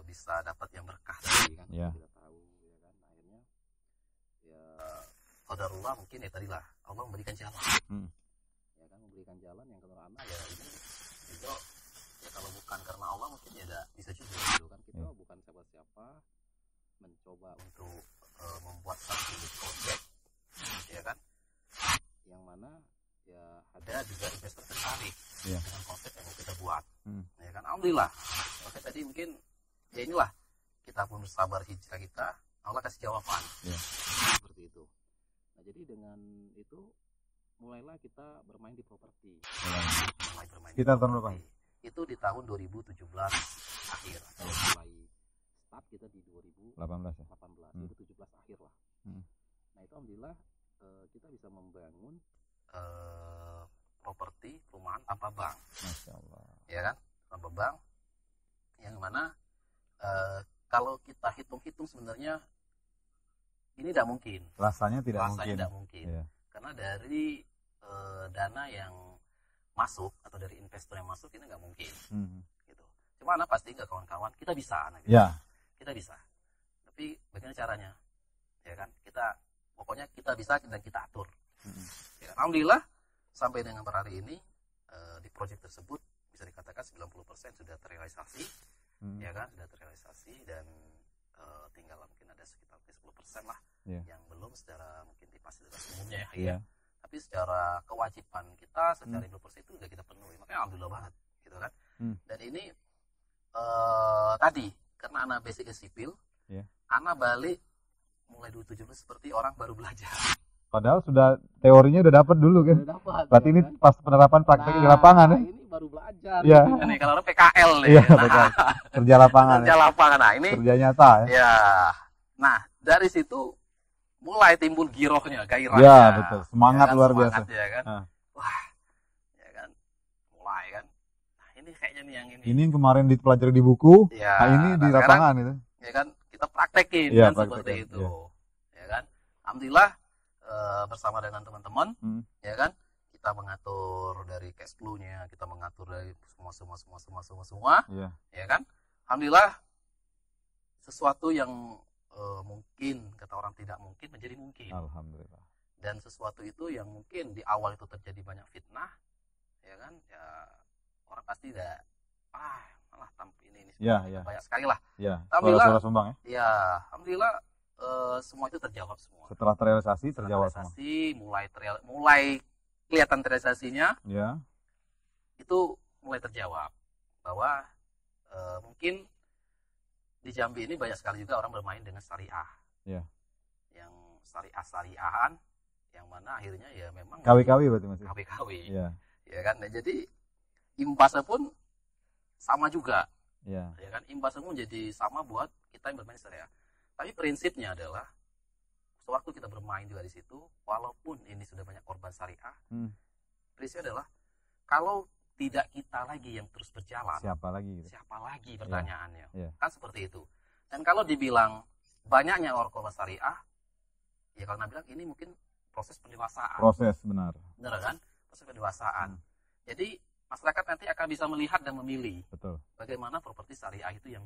bisa dapat yang berkah tadi kan. Kita tahu ya kan, akhirnya ya qadarullah mungkin ya tadilah Allah memberikan jalan. Ya kan, memberikan jalan yang kalau Ana ya ini itu ya kalau bukan karena Allah mungkin ya ada bisa juga gitu kan, kita bukan siapa-siapa mencoba untuk membuat satu project ya kan, yang mana ya ada juga investor tertarik dengan konsep yang mau kita buat. Ya kan, alhamdulillah. Oke, tadi mungkin ya inilah kita pun bersabar hijrah kita, Allah kasih jawaban. Seperti itu. Nah, jadi dengan itu mulailah kita bermain di properti. Kita tahun berapa? Itu di tahun 2017 akhir. Mulai start kita di 2018 ya. 2017 akhir lah. Nah, itu alhamdulillah kita bisa membangun properti perumahan tanpa bank. Masya Allah. Ya kan? Tanpa bank. Yang mana kalau kita hitung-hitung sebenarnya ini tidak mungkin. Rasanya tidak mungkin. Karena dari dana yang masuk atau dari investor yang masuk ini nggak mungkin. Gitu. Cuma Ana pasti nggak kawan-kawan kita bisa. Gitu. Kita bisa. Tapi bagaimana caranya? Ya kan? Pokoknya kita bisa dan kita atur. Ya, alhamdulillah sampai dengan per hari ini di proyek tersebut bisa dikatakan 90% sudah terrealisasi. Ya kan, sudah terrealisasi dan tinggal mungkin ada sekitar 10% lah yang belum secara mungkin di fasilitas umumnya ya. Tapi secara kewajiban kita secara 20% itu sudah kita penuhi. Makanya alhamdulillah banget gitu kan. Dan ini tadi karena Ana basic sipil, Ana balik mulai 2017 seperti orang baru belajar. Padahal sudah teorinya udah dapat dulu kan. Berarti ini kan? pas penerapan praktek di lapangan ya. Ini baru belajar. Ini kalau orang PKL nih. Kerja lapangan. Kerja lapangan. Nah, ini kerja nyata ya. Nah, dari situ mulai timbul girohnya, gairahnya. Ya, betul. Semangat luar biasa. Ya kan? Wah. Ya kan? Mulai kan. Nah, ini kayaknya nih yang ini. Ini yang kemarin dipelajari di buku, nah ini di lapangan itu. Ya kan? Kita praktekin kan seperti itu. Ya kan? Alhamdulillah bersama dengan teman-teman, ya kan, kita mengatur dari cash flow-nya, kita mengatur dari semua, ya kan, alhamdulillah sesuatu yang mungkin kata orang tidak mungkin menjadi mungkin. Alhamdulillah. dan sesuatu itu yang mungkin di awal itu terjadi banyak fitnah, ya kan, ya orang pasti tidak malah ini banyak sekali lah. Ya, alhamdulillah sumbang ya. Ya, alhamdulillah semua itu terjawab semua. Setelah terrealisasi terjawab semua. Mulai kelihatan terrealisasinya. Ya. Itu mulai terjawab bahwa mungkin di Jambi ini banyak sekali juga orang bermain dengan syariah. Ya. Yang syariahan yang mana akhirnya ya memang KW-KW berarti Mas. KW. Ya. Ya kan. Nah, jadi imbasnya pun sama juga. Ya. Ya kan, imbasnya pun jadi sama buat kita yang bermain syariah. Tapi prinsipnya adalah sewaktu kita bermain juga di situ, walaupun ini sudah banyak korban syariah, prinsipnya adalah kalau tidak kita lagi yang terus berjalan, siapa lagi pertanyaannya. Ya. Kan seperti itu. Dan kalau dibilang banyaknya orang korban syariah, ya karena bilang ini mungkin proses pendewasaan. Benar kan? Proses pendewasaan. Jadi masyarakat nanti akan bisa melihat dan memilih. Betul. Bagaimana properti syariah itu yang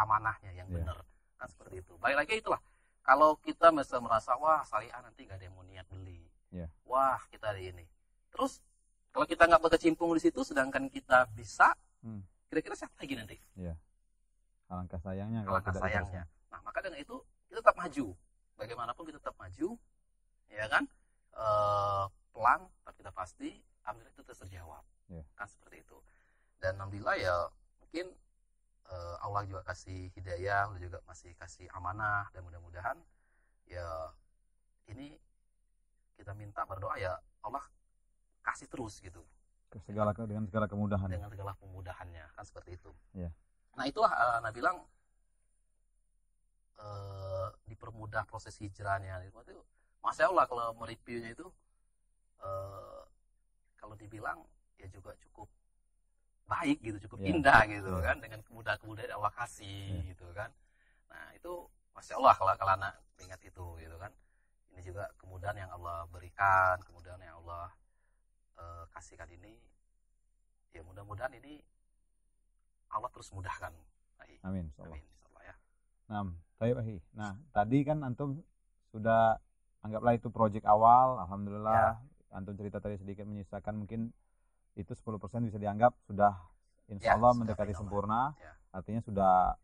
amanahnya yang benar. Kan seperti itu. Baik lagi itulah. Kalau kita merasa wah syariah nanti nggak ada yang mau niat beli. Yeah. Wah kita ada ini. Terus kalau kita nggak berkecimpung di situ, sedangkan kita bisa, kira-kira siapa lagi nanti? Yeah. Alangkah sayangnya. Nah maka dengan itu kita tetap maju. Bagaimanapun kita tetap maju, ya kan? Pelan, tapi kita pasti, alhamdulillah itu terjawab. Yeah. Kan seperti itu. Dan alhamdulillah ya mungkin Allah juga kasih hidayah, Allah juga masih kasih amanah, dan mudah-mudahan ya ini kita minta berdoa ya Allah kasih terus gitu. Dengan segala kemudahan. Dengan segala kemudahannya, kan seperti itu. Yeah. Nah itulah Nabi bilang dipermudah proses hijrahnya. Itu Masya Allah kalau mereviewnya itu kalau dibilang ya juga cukup baik gitu, cukup indah gitu kan, dengan kemudahan Allah kasih gitu kan. Nah itu Masya Allah kalau anak ingat itu gitu kan. Ini juga kemudahan yang Allah berikan, kemudahan yang Allah kasihkan ini, ya mudah-mudahan ini Allah terus mudahkan. Amin. Amin insyaallah ya. Nah, tadi kan antum sudah anggaplah itu proyek awal, alhamdulillah. Antum cerita tadi sedikit menyisakan mungkin itu 10% bisa dianggap sudah insya Allah mendekati sempurna. Ya. Artinya sudah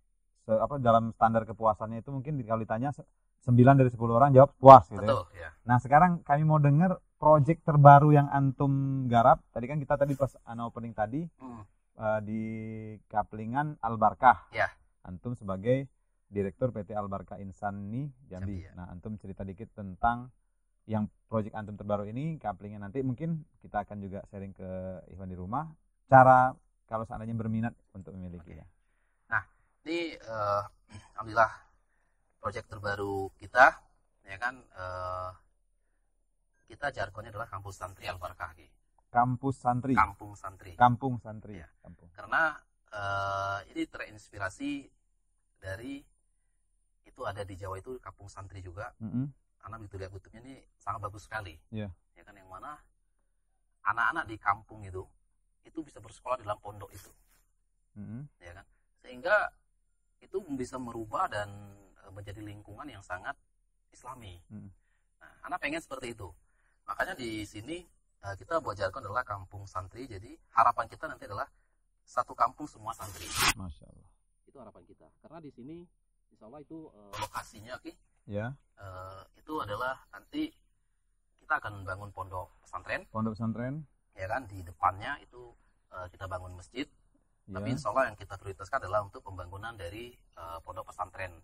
dalam standar kepuasannya itu mungkin kalau ditanya 9 dari 10 orang jawab puas gitu. Betul, ya. Nah sekarang kami mau dengar proyek terbaru yang antum garap. Tadi kan kita pas opening tadi di Kaplingan Al-Barkah. Ya. Antum sebagai Direktur PT Al-Barkah Insani Jambi. Ya. Nah antum cerita dikit tentang yang proyek antum terbaru ini, Kaplingan, nanti mungkin kita akan juga sharing ke Ikhwan di rumah cara kalau seandainya berminat untuk memilikinya. Nah ini alhamdulillah proyek terbaru kita ya kan, kita jargonnya adalah Kampus Santri Al-Barkah. Kampung Santri ya. Karena ini terinspirasi dari itu ada di Jawa itu Kampung Santri juga. Karena begitu lihat YouTube-nya ini sangat bagus sekali. Ya kan, yang mana anak-anak di kampung itu bisa bersekolah di dalam pondok itu. Ya kan? Sehingga itu bisa merubah dan menjadi lingkungan yang sangat Islami. Nah, anak pengen seperti itu. Makanya di sini kita buat jargon adalah Kampung Santri. Jadi harapan kita nanti adalah satu kampung semua santri. Masya Allah. Itu harapan kita. Karena di sini insya Allah itu lokasinya ya. Itu adalah nanti kita akan bangun pondok pesantren. Ya kan, di depannya itu kita bangun masjid. Tapi insya Allah yang kita prioritaskan adalah untuk pembangunan dari pondok pesantren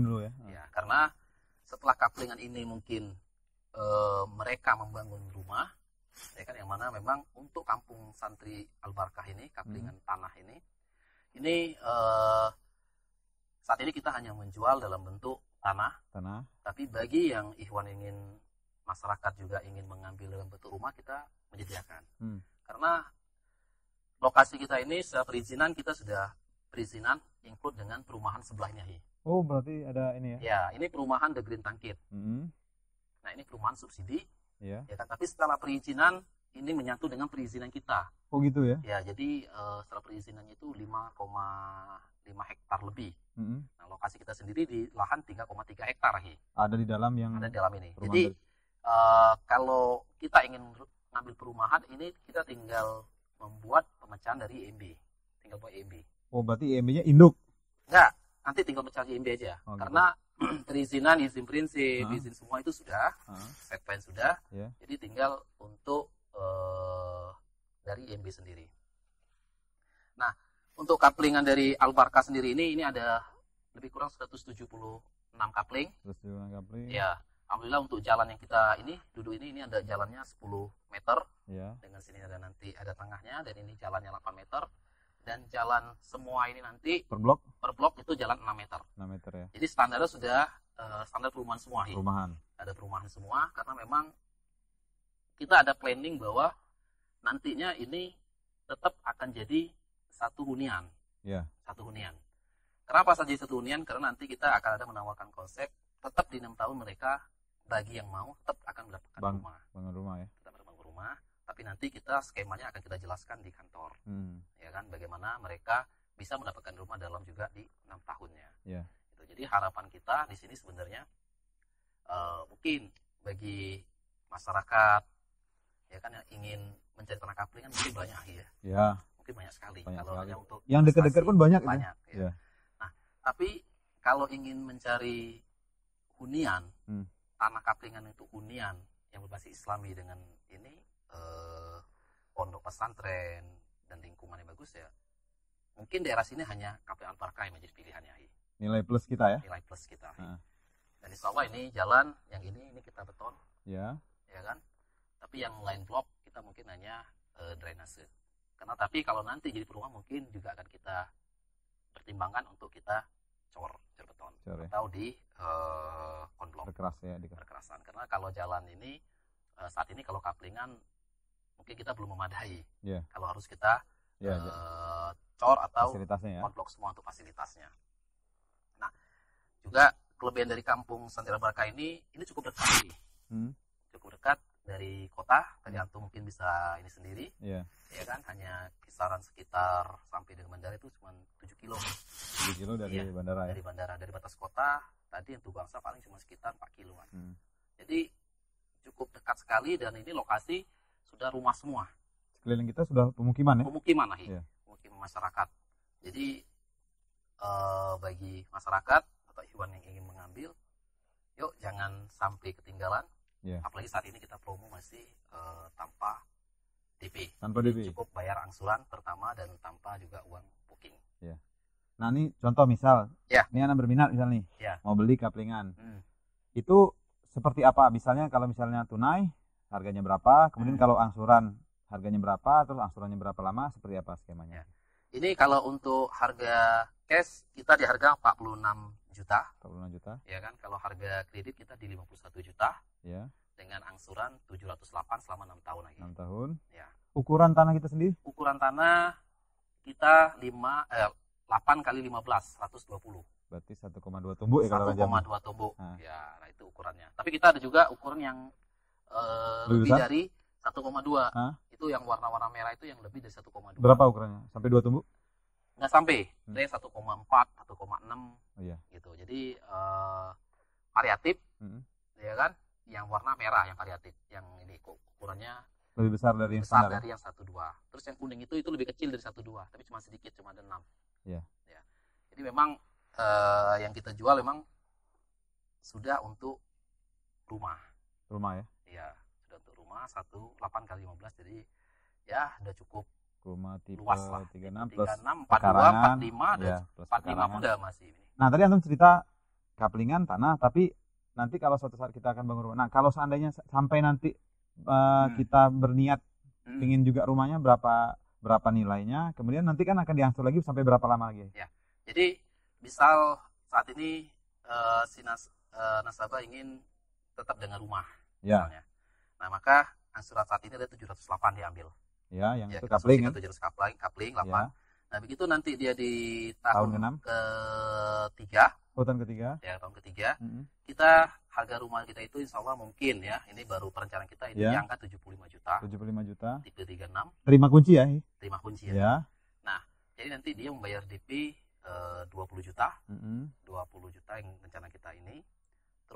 dulu ya. Karena setelah Kaplingan ini mungkin mereka membangun rumah, ya kan, yang mana memang untuk Kampung Santri Al-Barkah ini, Kaplingan tanah ini saat ini kita hanya menjual dalam bentuk tanah. Tapi bagi yang ikhwan masyarakat juga ingin mengambil dalam bentuk rumah, kita menyediakan. Karena lokasi kita ini setelah perizinan, kita sudah perizinan include dengan perumahan sebelahnya. Oh berarti ada ini ya? Ya, ini perumahan The Green Tangkit. Nah ini perumahan subsidi. Ya kan? Tapi setelah perizinan ini menyatu dengan perizinan kita. Oh gitu ya? Ya, jadi setelah perizinannya itu 5,5 hektar lebih. Nah, lokasi kita sendiri di lahan 3,3 hektar. Ada di dalam yang ada di dalam ini. Jadi kalau kita ingin ngambil perumahan ini kita tinggal membuat pemecahan dari IMB, tinggal buat IMB. Oh, berarti IMB-nya induk? Enggak, nanti tinggal mencari IMB aja. Oh, karena gitu. Perizinan, izin prinsip, izin semua itu sudah, set plan sudah. Yeah. Jadi tinggal untuk dari IMB sendiri. Nah, untuk kaplingan dari Al-Barkah sendiri ini ada lebih kurang 176 kapling. 176 kapling. Ya. Alhamdulillah untuk jalan yang kita duduk ini ada jalannya 10 meter. Ya. Dengan sini ada nanti ada tengahnya dan ini jalannya 8 meter. Dan jalan semua ini nanti per blok itu jalan 6 meter. 6 meter ya. Jadi standarnya sudah standar perumahan semua. Perumahan. Ada perumahan semua karena memang kita ada planning bahwa nantinya ini tetap akan jadi satu hunian. Ya. Satu hunian. Kenapa saja satu hunian? Karena nanti kita akan ada menawarkan konsep tetap di 6 tahun mereka bagi yang mau tetap akan mendapatkan rumah. Bangun rumah ya. Tetap bangun rumah, tapi nanti kita skemanya akan kita jelaskan di kantor. Ya kan, bagaimana mereka bisa mendapatkan rumah dalam juga di 6 tahunnya. Yeah. Gitu. Jadi harapan kita di sini sebenarnya mungkin bagi masyarakat ya kan yang ingin mencari tanah kapling kan mungkin banyak ya. Yeah. Mungkin banyak sekali. Banyak kalau hanya untuk yang dekat-dekat pun banyak. Banyak. Ya. Yeah. Nah, tapi kalau ingin mencari hunian, tanah kaplingan itu hunian yang berbasis Islami dengan ini pondok pesantren dan lingkungan yang bagus ya. Mungkin daerah sini hanya Kapling Al-Barkah yang menjadi pilihannya. Nilai plus kita ya. Nilai plus kita. Dan insya Allah ini jalan yang ini kita beton. Ya. Ya kan. Tapi yang lain blok kita mungkin hanya drainase. Karena tapi kalau nanti jadi perumahan mungkin juga akan kita pertimbangkan untuk kita cor beton atau di konblok perkerasan karena kalau jalan ini saat ini kalau kaplingan mungkin kita belum memadai kalau harus kita cor atau konblok semua untuk fasilitasnya. Nah juga kelebihan dari kampung Santri Al-Barkah ini cukup dekat cukup dekat dari kota tadi antum mungkin bisa ini sendiri ya kan hanya kisaran sekitar sampai dengan bandara itu cuma 7 kilo dari bandara dari bandara dari batas kota tadi untuk bangsa paling cuma sekitar 4 kiloan jadi cukup dekat sekali dan ini lokasi sudah rumah semua sekeliling kita sudah pemukiman ya pemukiman masyarakat jadi bagi masyarakat atau ikhwan yang ingin mengambil yuk jangan sampai ketinggalan. Apalagi saat ini kita promo masih tanpa DP. Tanpa DP. Cukup bayar angsuran pertama dan tanpa juga uang booking. Nah ini contoh misal, ini anak berminat misal nih, mau beli kaplingan. Itu seperti apa? Misalnya kalau misalnya tunai harganya berapa, kemudian kalau angsuran harganya berapa, terus angsurannya berapa lama, seperti apa skemanya? Ini kalau untuk harga cash kita di harga 46 juta. 46 juta. Ya kan, kalau harga kredit kita di 51 juta. Ya. Dengan angsuran 708 selama 6 tahun lagi. 6 tahun. Ya. Ukuran tanah kita sendiri? Ukuran tanah kita 8 kali 15, 120. Berarti 1,2 tumbuk ya kalau 1,2 tumbuk. Ya, nah itu ukurannya. Tapi kita ada juga ukuran yang lebih dari 1,2. Itu yang warna-warna merah itu yang lebih dari 1,2. Berapa ukurannya? Sampai 2 tumbuk? Nggak sampai. Dari 1,4, 1,6. Gitu. Jadi variatif. Ya kan? Yang warna merah yang variatif, yang ini ukurannya lebih besar dari yang standar. Dari yang 1,2. Terus yang kuning itu lebih kecil dari 1,2, tapi cuma sedikit, cuma ada 6. Ya. Jadi memang yang kita jual memang sudah untuk rumah. Rumah ya? Iya, sudah untuk rumah 8 kali 15 jadi ya udah cukup rumah tipe luas lah. 36 plus 42, 45 dan 45 pun udah masih ini. Nah, tadi antum cerita kaplingan tanah tapi nanti kalau suatu saat kita akan bangun rumah. Nah, kalau seandainya sampai nanti kita berniat ingin juga rumahnya berapa nilainya, kemudian nanti kan akan diangsur lagi sampai berapa lama lagi? Ya. Jadi, misal saat ini si nasabah ingin tetap dengan rumah misalnya. Nah, maka angsuran saat ini ada 708 diambil. Ya, yang itu kapling kan? 700 kapling 8. Ya. Nah, begitu nanti dia di tahun ketiga. Tahun ketiga. Ya, tahun ketiga. Kita harga rumah kita itu insya Allah mungkin ya, ini baru perencanaan kita ini di angka 75 juta. 75 juta. Tipe 36. Terima kunci ya? Terima kunci ya. Nah, jadi nanti dia membayar DP 20 juta. 20 juta yang rencana kita ini.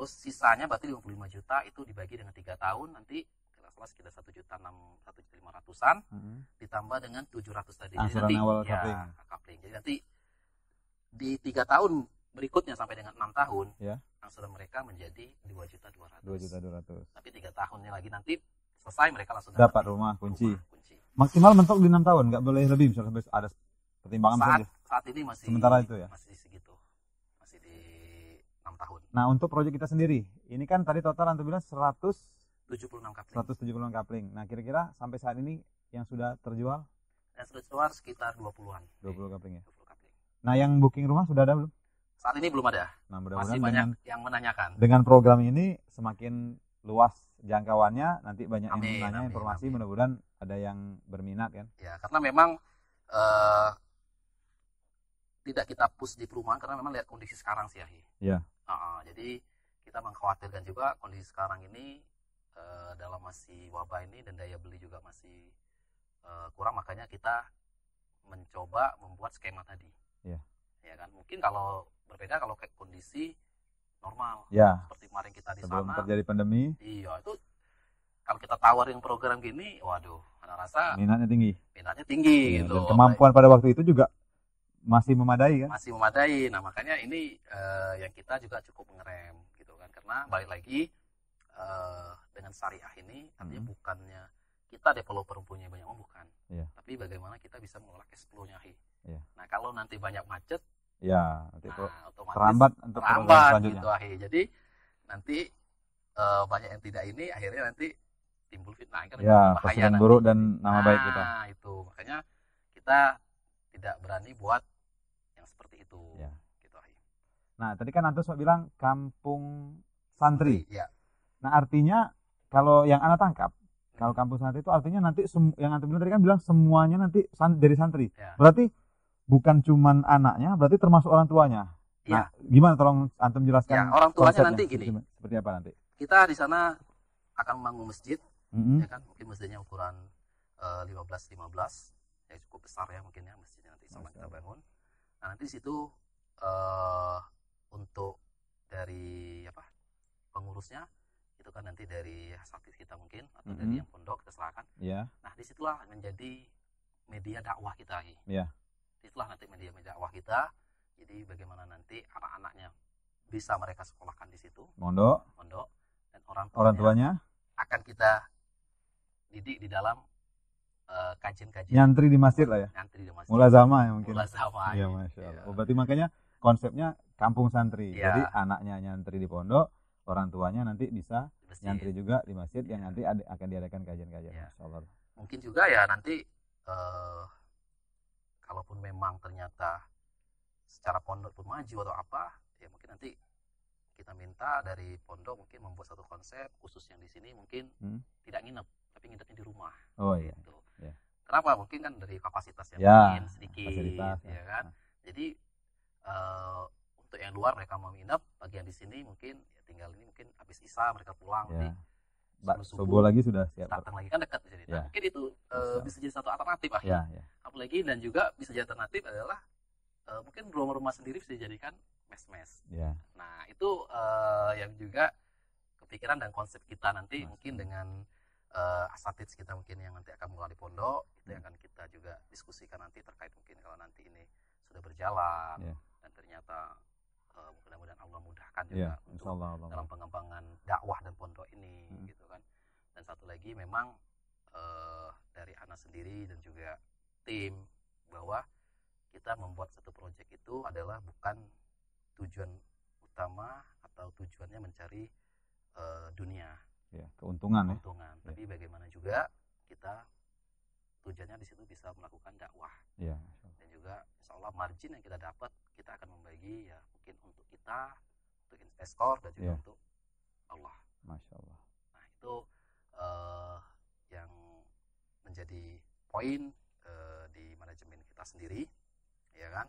Terus sisanya berarti 55 juta itu dibagi dengan 3 tahun, nanti kelas sekitar 1.500.000-an ditambah dengan 700 tadi. Angsuran jadi awal ya, kapling. Jadi nanti di 3 tahun berikutnya sampai dengan 6 tahun, angsuran mereka menjadi 2.200.000. 2.200.000. Tapi 3 tahunnya lagi nanti selesai mereka langsung dapat rumah kunci. Maksimal mentok di 6 tahun, nggak boleh lebih misalnya ada pertimbangan saat ini masih sementara itu ya. Masih segitu. Masih di 6 tahun. Nah, untuk proyek kita sendiri, ini kan tadi total antum bilang 176 kapling. 176 kapling. Nah, kira-kira sampai saat ini yang sudah terjual? Yang sudah terjual sekitar 20-an. 20 kapling ya. 20 kapling. Nah, yang booking rumah sudah ada belum? Saat ini belum ada. Nah, masih banyak yang menanyakan. Dengan program ini semakin luas jangkauannya, nanti banyak yang menanya informasi, mudah-mudahan ada yang berminat kan. Ya, karena memang tidak kita push di perumahan karena memang lihat kondisi sekarang sih, Iya. Jadi kita mengkhawatirkan juga kondisi sekarang ini dalam masih wabah ini dan daya beli juga masih kurang, makanya kita mencoba membuat skema tadi. Iya. Ya kan, mungkin kalau berbeda kalau kayak kondisi normal. Ya. Seperti kemarin kita di sebelum sana. terjadi pandemi. Iya, itu kalau kita tawarin program gini, waduh, ada rasa minatnya tinggi. Iya, gitu. Dan kemampuan pada waktu itu juga masih memadai kan? Masih memadai. Nah, makanya ini yang kita juga cukup mengerem gitu kan, karena balik lagi dengan syariah ini artinya bukannya kita developer punya banyak uang, bukan. Tapi bagaimana kita bisa mengelola cash flow-nya. Nah, kalau nanti banyak macet, nanti otomatis terhambat gitu. Jadi nanti banyak yang tidak ini, akhirnya nanti timbul fitnah kan, bahaya buruk dan nama baik kita. Nah, itu makanya kita tidak berani buat yang seperti itu. Gitu. Nah, tadi kan Antum sempat bilang kampung santri. Iya. Nah, artinya kalau yang Anda tangkap, kalau kampung santri itu artinya nanti yang Antum bilang tadi kan bilang semuanya nanti dari santri. Berarti bukan cuman anaknya, berarti termasuk orang tuanya. Nah, gimana tolong Antum jelaskan? Orang tuanya nanti gini. Seperti apa nanti? Kita di sana akan membangun masjid, ya kan? Mungkin masjidnya ukuran 15-15, ya cukup besar ya mungkin ya masjidnya nanti sama kita bangun. Nah, nanti di situ untuk dari pengurusnya itu kan nanti dari asatidz kita mungkin atau dari yang pondok kita serahkan. Nah, disitulah menjadi media dakwah kita. Disitulah nanti media dakwah kita. Jadi bagaimana nanti anak-anaknya bisa mereka sekolahkan di situ. Mondok. Dan orang tuanya akan kita didik di dalam kajian-kajian. Nyantri di masjid lah ya. Nyantri di masjid. Mulazamah ya mungkin. Mulazamah. Iya, Masya Allah. Berarti makanya konsepnya kampung santri. Jadi anaknya nyantri di pondok, orang tuanya nanti bisa nyantri juga di masjid yang nanti akan diadakan kajian-kajian. Masya Allah. Mungkin juga ya nanti kalaupun memang ternyata secara pondok pun maju atau apa, ya mungkin nanti kita minta dari pondok mungkin membuat satu konsep khusus yang di sini mungkin tidak nginep, tapi nginepnya di rumah. Gitu. Kenapa? Mungkin kan dari kapasitas yang mungkin sedikit, ya kan. Jadi untuk yang luar mereka mau nginep, bagian di sini mungkin ya tinggal ini mungkin habis isya mereka pulang, nanti subuh lagi sudah siap. Datang lagi kan dekat di sini. Nah, mungkin itu bisa jadi satu alternatif apalagi dan juga bisa jadi alternatif adalah mungkin rumah-rumah sendiri bisa dijadikan mes-mes. Nah, itu yang juga kepikiran dan konsep kita nanti mungkin dengan asatidz kita mungkin yang nanti akan mulai di pondok, itu yang akan kita juga diskusikan nanti terkait mungkin kalau nanti ini sudah berjalan dan ternyata mudah-mudahan Allah mudahkan juga untuk dalam pengembangan dakwah dan pondok ini gitu kan. Dan satu lagi memang dari Ana sendiri dan juga tim bahwa kita membuat satu proyek itu adalah bukan tujuan utama atau tujuannya mencari dunia, keuntungan. Tapi bagaimana juga kita tujuannya di situ bisa melakukan dakwah. Dan juga insya Allah margin yang kita dapat kita akan membagi ya mungkin untuk kita, untuk investor dan juga untuk Allah. Masya Allah. Nah, itu yang menjadi poin di manajemen kita sendiri, ya kan,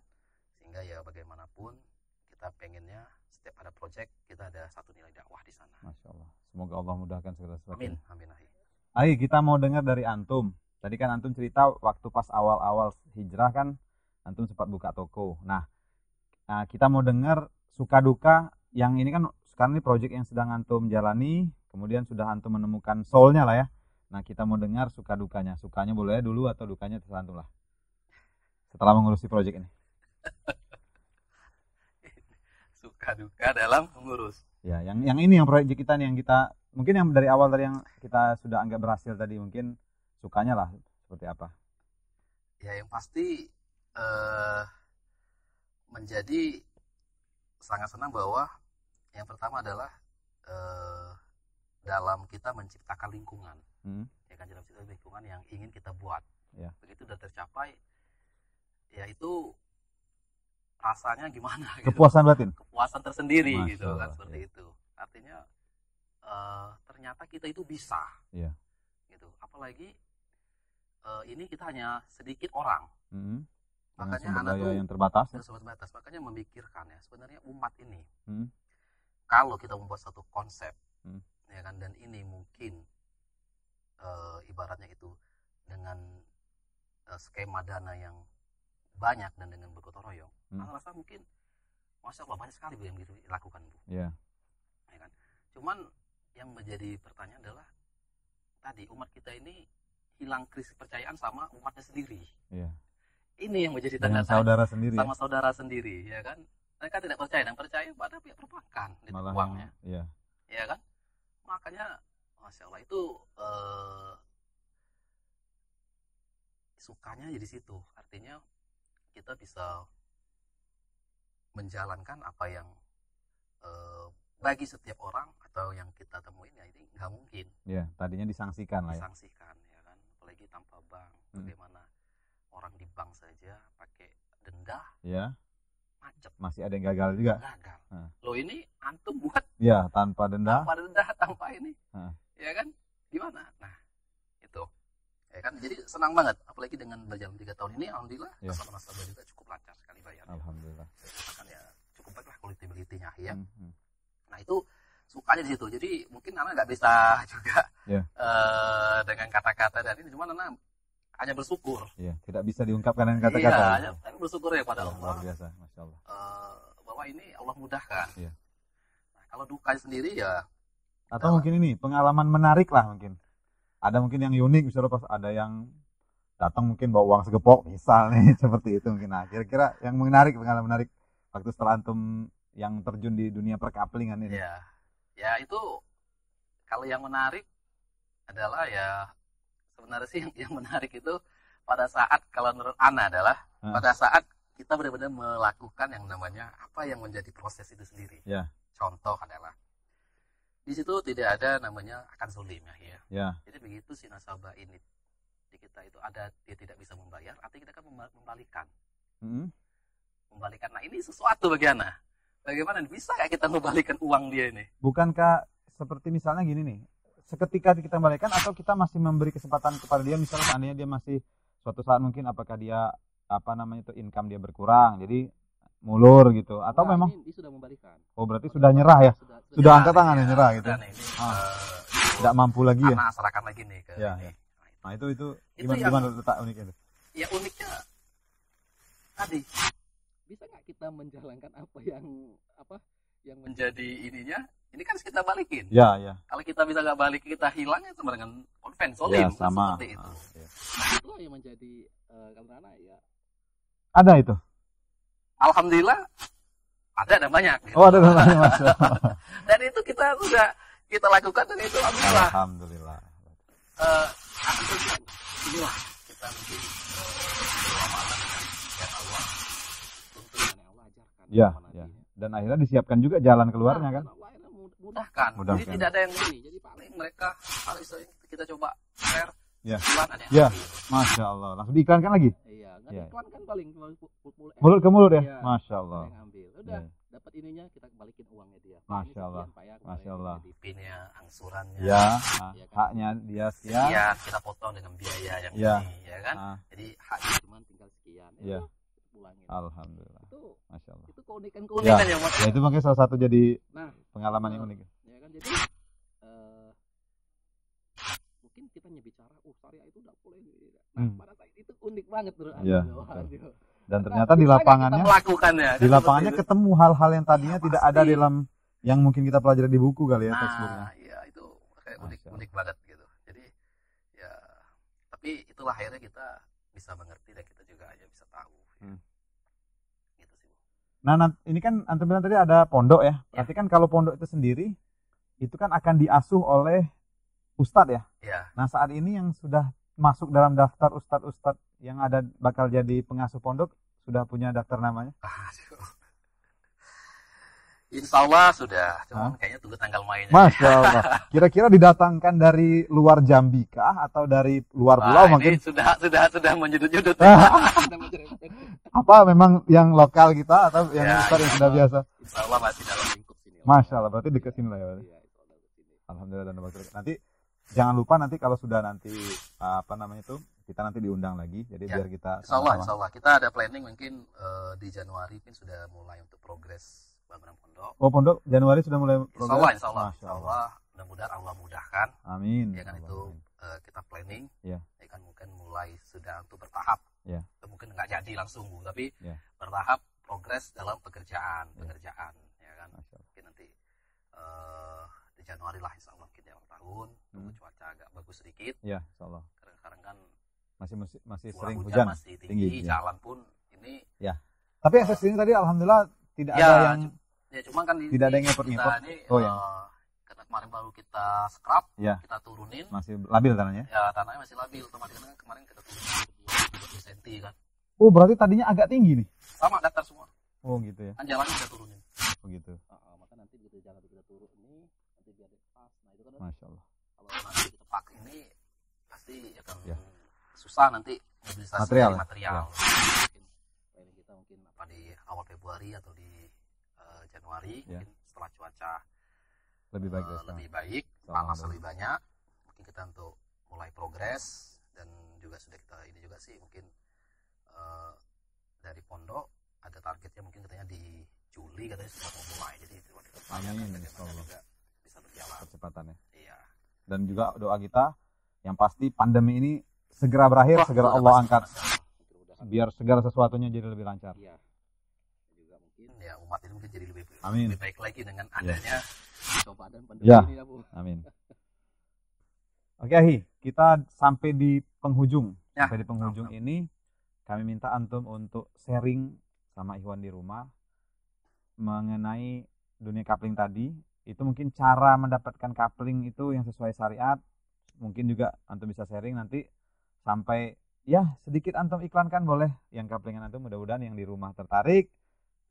sehingga ya bagaimanapun kita pengennya setiap ada proyek kita ada satu nilai dakwah di sana. Masya Allah. Semoga Allah mudahkan segala sesuatu. Amin. Ayo kita mau dengar dari Antum. Tadi kan Antum cerita waktu pas awal-awal hijrah kan Antum sempat buka toko. Nah, kita mau dengar suka duka yang ini kan sekarang ini project yang sedang antum jalani, kemudian sudah antum menemukan soulnya lah ya. Nah, kita mau dengar suka dukanya. Sukanya boleh dulu atau dukanya terserah antum lah. Setelah mengurusi project ini. Suka duka dalam mengurus. Ya, yang ini yang project kita nih, yang kita mungkin yang dari awal tadi yang kita sudah anggap berhasil tadi, mungkin sukanya lah seperti apa? Ya, yang pasti menjadi sangat senang bahwa yang pertama adalah dalam kita menciptakan lingkungan, ya kan, dalam menciptakan lingkungan yang ingin kita buat. Ya. Begitu sudah tercapai, ya itu rasanya gimana? Kepuasan batin. Kepuasan tersendiri. Masya gitu kan, seperti ya. itu. Artinya ternyata kita itu bisa. Ya. Gitu. Apalagi ini kita hanya sedikit orang. Makanya anak tuh yang terbatas. Makanya memikirkan ya sebenarnya umat ini. Kalau kita membuat satu konsep, ya kan, dan ini mungkin ibaratnya itu dengan skema dana yang banyak dan dengan bergotong royong, rasa mungkin masya Allah banyak sekali yang dilakukan, Bu. Yeah. Ya kan? Cuman yang menjadi pertanyaan adalah tadi umat kita ini hilang krisis kepercayaan sama umatnya sendiri. Yeah. Ini yang menjadi tanda saudara sendiri. Sama saudara sendiri, ya kan? Mereka tidak percaya dan percaya pada pihak perbankan di uangnya. Iya. Ya kan? Makanya masya Allah itu sukanya jadi situ. Artinya kita bisa menjalankan apa yang bagi setiap orang atau yang kita temuin, ya ini nggak mungkin. Iya, tadinya disangsikan lah ya. Disangsikan, ya kan? Apalagi tanpa bank. Bagaimana orang di bank saja pakai denda. Iya. Macet. Masih ada yang gagal juga. Gagal. Loh ini antum buat. Iya, tanpa denda. Tanpa denda, tanpa ini. Ya kan? Gimana? Nah, itu. Ya kan, jadi senang banget, apalagi dengan berjalan 3 tahun ini, alhamdulillah nasabah juga cukup lancar sekali bayar. Alhamdulillah. Kan ya cukup baiklah collectability-nya ya. Nah itu sukanya di situ. Jadi mungkin anak nggak bisa juga dengan kata-kata dan ini, cuma anak hanya bersyukur. Iya, tidak bisa diungkapkan dengan kata-kata. Iya, hanya bersyukur ya pada Allah. Luar biasa, masya Allah. Bahwa ini Allah mudahkan. Iya. Nah, kalau duka sendiri ya. Atau mungkin ini pengalaman menarik lah mungkin. Ada mungkin yang unik, misalnya pas ada yang datang mungkin bawa uang segepok, misal nih seperti itu mungkin. Nah, kira-kira yang menarik, pengalaman menarik waktu setelah antum yang terjun di dunia perkaplingan ini. Ya, ya itu kalau yang menarik adalah ya sebenarnya sih yang menarik itu pada saat kalau menurut Ana adalah pada saat kita benar-benar melakukan yang namanya apa yang menjadi proses itu sendiri. Ya. Contoh adalah di situ tidak ada namanya akan sulim ya. Jadi begitu si nasabah ini di kita itu ada dia tidak bisa membayar, artinya kita kan membalikan. Membalikan. Nah ini sesuatu bagi Ana. Bagaimana bisa nggak kita membalikan uang dia ini? Bukankah seperti misalnya gini nih, seketika kita membalikan atau kita masih memberi kesempatan kepada dia, misalnya seandainya dia masih suatu saat mungkin apakah dia income dia berkurang, jadi mulur gitu, atau memang ini sudah membalikan. Oh berarti sudah nyerah ya? Sudah angkat tangan ya, nyerah gitu. Tidak mampu lagi ya? Serahkan lagi nih ke ini. Nah itu gimana letak uniknya itu? Ya uniknya tadi bisa nggak kita menjalankan apa yang menjadi ininya? Ini kan kita balikin. Ya. Kalau kita bisa nggak balik, kita hilang itu dengan konvensolim. Ya, sama. Seperti itu. Nah, itulah yang menjadi karena ya. Ada itu. Alhamdulillah ada dan banyak. Gitu. Oh ada dan banyak. Dan itu kita sudah kita lakukan dan itu alhamdulillah. Alhamdulillah. Inilah kita mungkin Allah untuk yang Allah ajarkan. Ya. Dan akhirnya disiapkan juga jalan keluarnya kan. Mudahkan. Jadi tidak ada yang ini. Jadi paling mereka kalau kita coba share. Ya. Masya Allah. Langsung diiklankan lagi. Iklan kan paling mulut ke mulut ya. Masya Allah. Udah dapat ininya kita balikin uangnya dia. Masya Allah. Masya Allah. Pinnya, angsurannya. Ya. Haknya dia sekian. Iya, kita potong dengan biaya yang ini, ya kan. Jadi haknya cuma tinggal sekian. Ya. Pulangin. Alhamdulillah. Masya Allah. Itu keunikan yang ya itu makanya salah satu jadi pengalaman yang unik. Ya kan, jadi mungkin kita bicara syariah itu tidak boleh. Nah, pada saat itu unik banget menurut Dan ternyata di lapangannya melakukannya. Di lapangannya ketemu hal-hal yang tadinya tidak ada dalam yang mungkin kita pelajari di buku kali ya teksturnya. Nah, iya itu kayak unik banget gitu. Jadi ya, tapi itulah akhirnya kita bisa mengerti dan kita juga aja bisa tahu. Gitu sih. Nah, ini kan antum bilang tadi ada pondok ya. Berarti kan kalau pondok itu sendiri itu kan akan diasuh oleh ustadz ya. Iya. Nah, saat ini yang sudah masuk dalam daftar ustadz-ustadz yang ada bakal jadi pengasuh pondok sudah punya daftar namanya? Insya Allah sudah, cuman kayaknya tunggu tanggal mainnya. Masya Allah. Kira-kira didatangkan dari luar Jambi kah atau dari luar pulau mungkin? Sudah menyudut-nyudut. Apa memang yang lokal kita atau yang besar yang sudah biasa? Insya Allah masih dalam lingkup sini. Masya Allah, berarti dekat sini lah ya. Alhamdulillah dan bagus. Nanti jangan lupa nanti kalau sudah nanti apa namanya itu kita nanti diundang lagi. Jadi biar kita. Insya Allah kita ada planning mungkin di Januari mungkin sudah mulai untuk progres bangunan pondok. Oh, pondok Januari sudah mulai progres? Insya Allah. Mudah-mudahan Allah mudahkan. Amin. Ya kan Allah. Itu kita planning. Ya. Ya kan mungkin mulai sudah untuk bertahap. Ya. Mungkin nggak jadi langsung, tapi bertahap progres dalam pekerjaan. Ya kan. Mungkin nanti di Januari lah Insya Allah kita awal tahun. Tunggu cuaca agak bagus sedikit. Ya, Insya Allah. Sekarang kan masih sering hujan. Masih tinggi. Jalan pun ini. Ya. Tapi akses ini tadi alhamdulillah tidak ada yang cuma kan tidak ada yang ngepot-ngepot. Karena kemarin baru kita scrub, kita turunin. Masih labil tanahnya? Ya, tanahnya masih labil. Otomatis kan kemarin kita turunin 20 cm kan. Oh, berarti tadinya agak tinggi nih? Sama, datar semua. Oh, gitu ya. Kan jalannya kita turunin. Oh, gitu. Maka nanti begitu jalan kita turun ini, nanti biar pas. Nah, itu kan. Masya Allah. Kalau nanti kita pakai ini, pasti akan susah nanti mobilisasi material. Mungkin kita apa di awal Februari atau di Januari, mungkin setelah cuaca lebih baik, panas lebih banyak, mungkin kita untuk mulai progres. Dan juga sudah kita ini juga sih mungkin dari pondok ada targetnya mungkin katanya di Juli katanya sudah mau mulai, jadi itu kita juga bisa berjalan percepatannya. Iya. Dan juga doa kita yang pasti pandemi ini segera berakhir, segera Allah angkat, biar segala sesuatunya jadi lebih lancar. Iya. Ya umat ini mungkin jadi lebih baik lagi dengan adanya cobaan dan pandemi ini ya Bu. Amin. Oke Ahi, kita sampai di penghujung. Sampai di penghujung ini kami minta antum untuk sharing sama Ikhwan di rumah mengenai dunia coupling tadi. Itu mungkin cara mendapatkan coupling itu yang sesuai syariat. Mungkin juga antum bisa sharing nanti sampai sedikit antum iklankan boleh yang couplingan antum, mudah-mudahan yang di rumah tertarik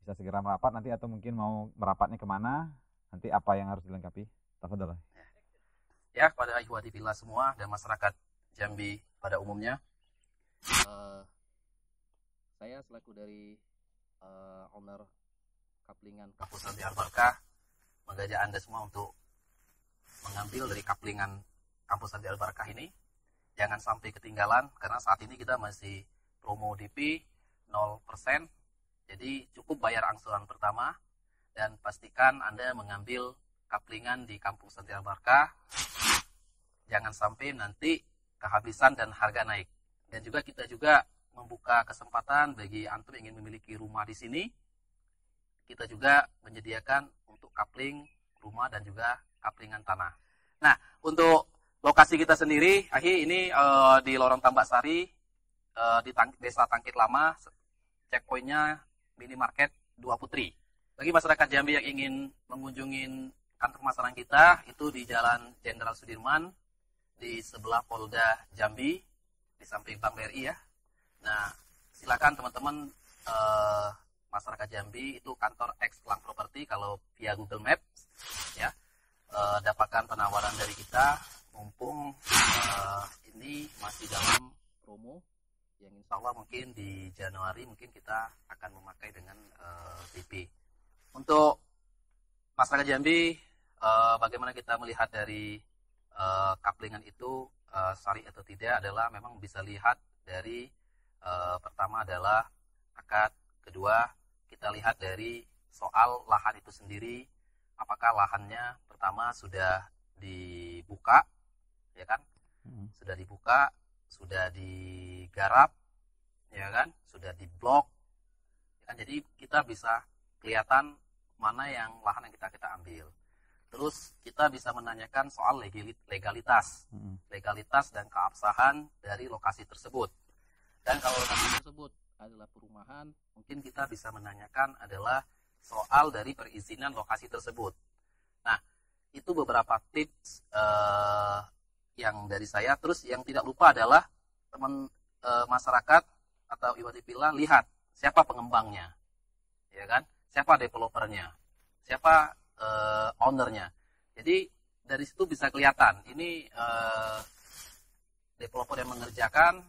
bisa segera merapat nanti, atau mungkin mau merapatnya kemana, nanti apa yang harus dilengkapi. Tafadhol. Ya, kepada ikhwati fillah semua dan masyarakat Jambi pada umumnya, saya selaku dari owner couplingan Kampus Santi Al-Barkah mengajak Anda semua untuk mengambil dari couplingan Kampus Santi Al-Barkah ini. Jangan sampai ketinggalan, karena saat ini kita masih promo DP 0%. Jadi cukup bayar angsuran pertama dan pastikan Anda mengambil couplingan di Kampung Santi Al-Barkah. Jangan sampai nanti kehabisan dan harga naik. Dan juga kita juga membuka kesempatan bagi antum yang ingin memiliki rumah di sini. Kita juga menyediakan untuk coupling rumah dan juga couplingan tanah. Nah, untuk lokasi kita sendiri, ini di Lorong Tambak Sari, di Desa Tangkit Lama, checkpointnya minimarket Dua Putri. Bagi masyarakat Jambi yang ingin mengunjungi kantor pemasaran kita, itu di Jalan Jenderal Sudirman, di sebelah Polda Jambi, di samping Bank BRI ya. Nah, silakan teman-teman masyarakat Jambi, itu kantor X-Lang Property kalau via Google Maps ya. Dapatkan penawaran dari kita, mumpung ini masih dalam promo yang insya Allah mungkin di Januari mungkin kita akan memakai dengan DP. Untuk masyarakat Jambi, bagaimana kita melihat dari couplingan itu syari atau tidak adalah memang bisa lihat dari pertama adalah akad, kedua kita lihat dari soal lahan itu sendiri, apakah lahannya pertama sudah dibuka, ya kan? Sudah dibuka, sudah digarap, ya kan, sudah diblok, ya kan? Jadi kita bisa kelihatan mana yang lahan yang kita ambil. Terus kita bisa menanyakan soal legalitas dan keabsahan dari lokasi tersebut. Dan kalau lokasi tersebut adalah perumahan, mungkin kita bisa menanyakan adalah soal dari perizinan lokasi tersebut. Nah, itu beberapa tips yang dari saya. Terus yang tidak lupa adalah masyarakat atau iwatipillah lihat siapa pengembangnya, ya kan? Siapa developernya, siapa ownernya. Jadi dari situ bisa kelihatan ini developer yang mengerjakan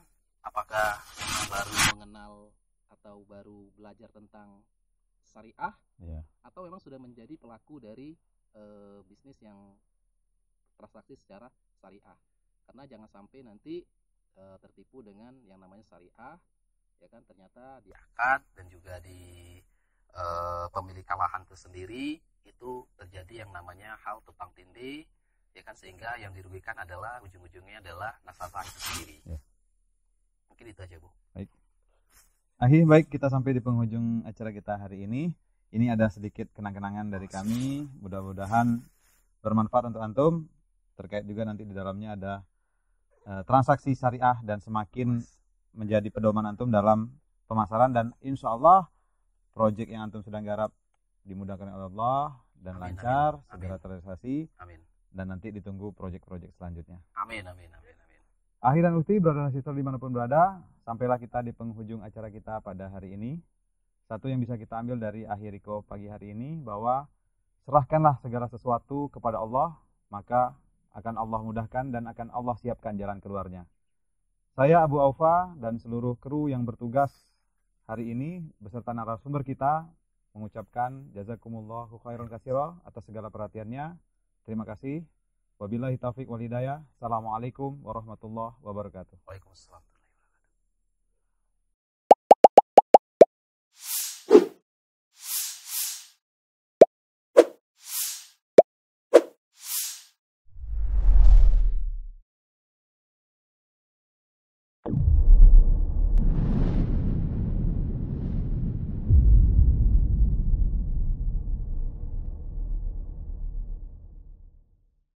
apakah baru mengenal atau baru belajar tentang syariah, atau memang sudah menjadi pelaku dari bisnis yang transaksi secara syariah. Karena jangan sampai nanti tertipu dengan yang namanya syariah, ya kan, ternyata di akad dan juga di pemilikan lahan itu sendiri itu terjadi yang namanya hal tumpang tindih, ya kan, sehingga yang dirugikan adalah ujung-ujungnya adalah nasabah itu sendiri. Mungkin itu aja, Bu. Baik, kita sampai di penghujung acara kita hari ini. Ini ada sedikit kenang-kenangan dari kami. Mudah-mudahan bermanfaat untuk antum. Terkait juga nanti di dalamnya ada transaksi syariah dan semakin menjadi pedoman antum dalam pemasaran, dan insya Allah proyek yang antum sedang garap dimudahkan oleh Allah dan lancar, segera terrealisasi. Dan nanti ditunggu proyek-proyek selanjutnya. Amin. Akhir dan ukti, brother dan sister dimanapun berada, sampailah kita di penghujung acara kita pada hari ini. Satu yang bisa kita ambil dari akhir Riko pagi hari ini, bahwa serahkanlah segala sesuatu kepada Allah, maka akan Allah mudahkan dan akan Allah siapkan jalan keluarnya. Saya Abu Aufa dan seluruh kru yang bertugas hari ini beserta narasumber kita mengucapkan jazakumullahu khairan katsira atas segala perhatiannya. Terima kasih. Wabillahi taufiq wal hidayah. Assalamualaikum warahmatullahi wabarakatuh. Waalaikumsalam.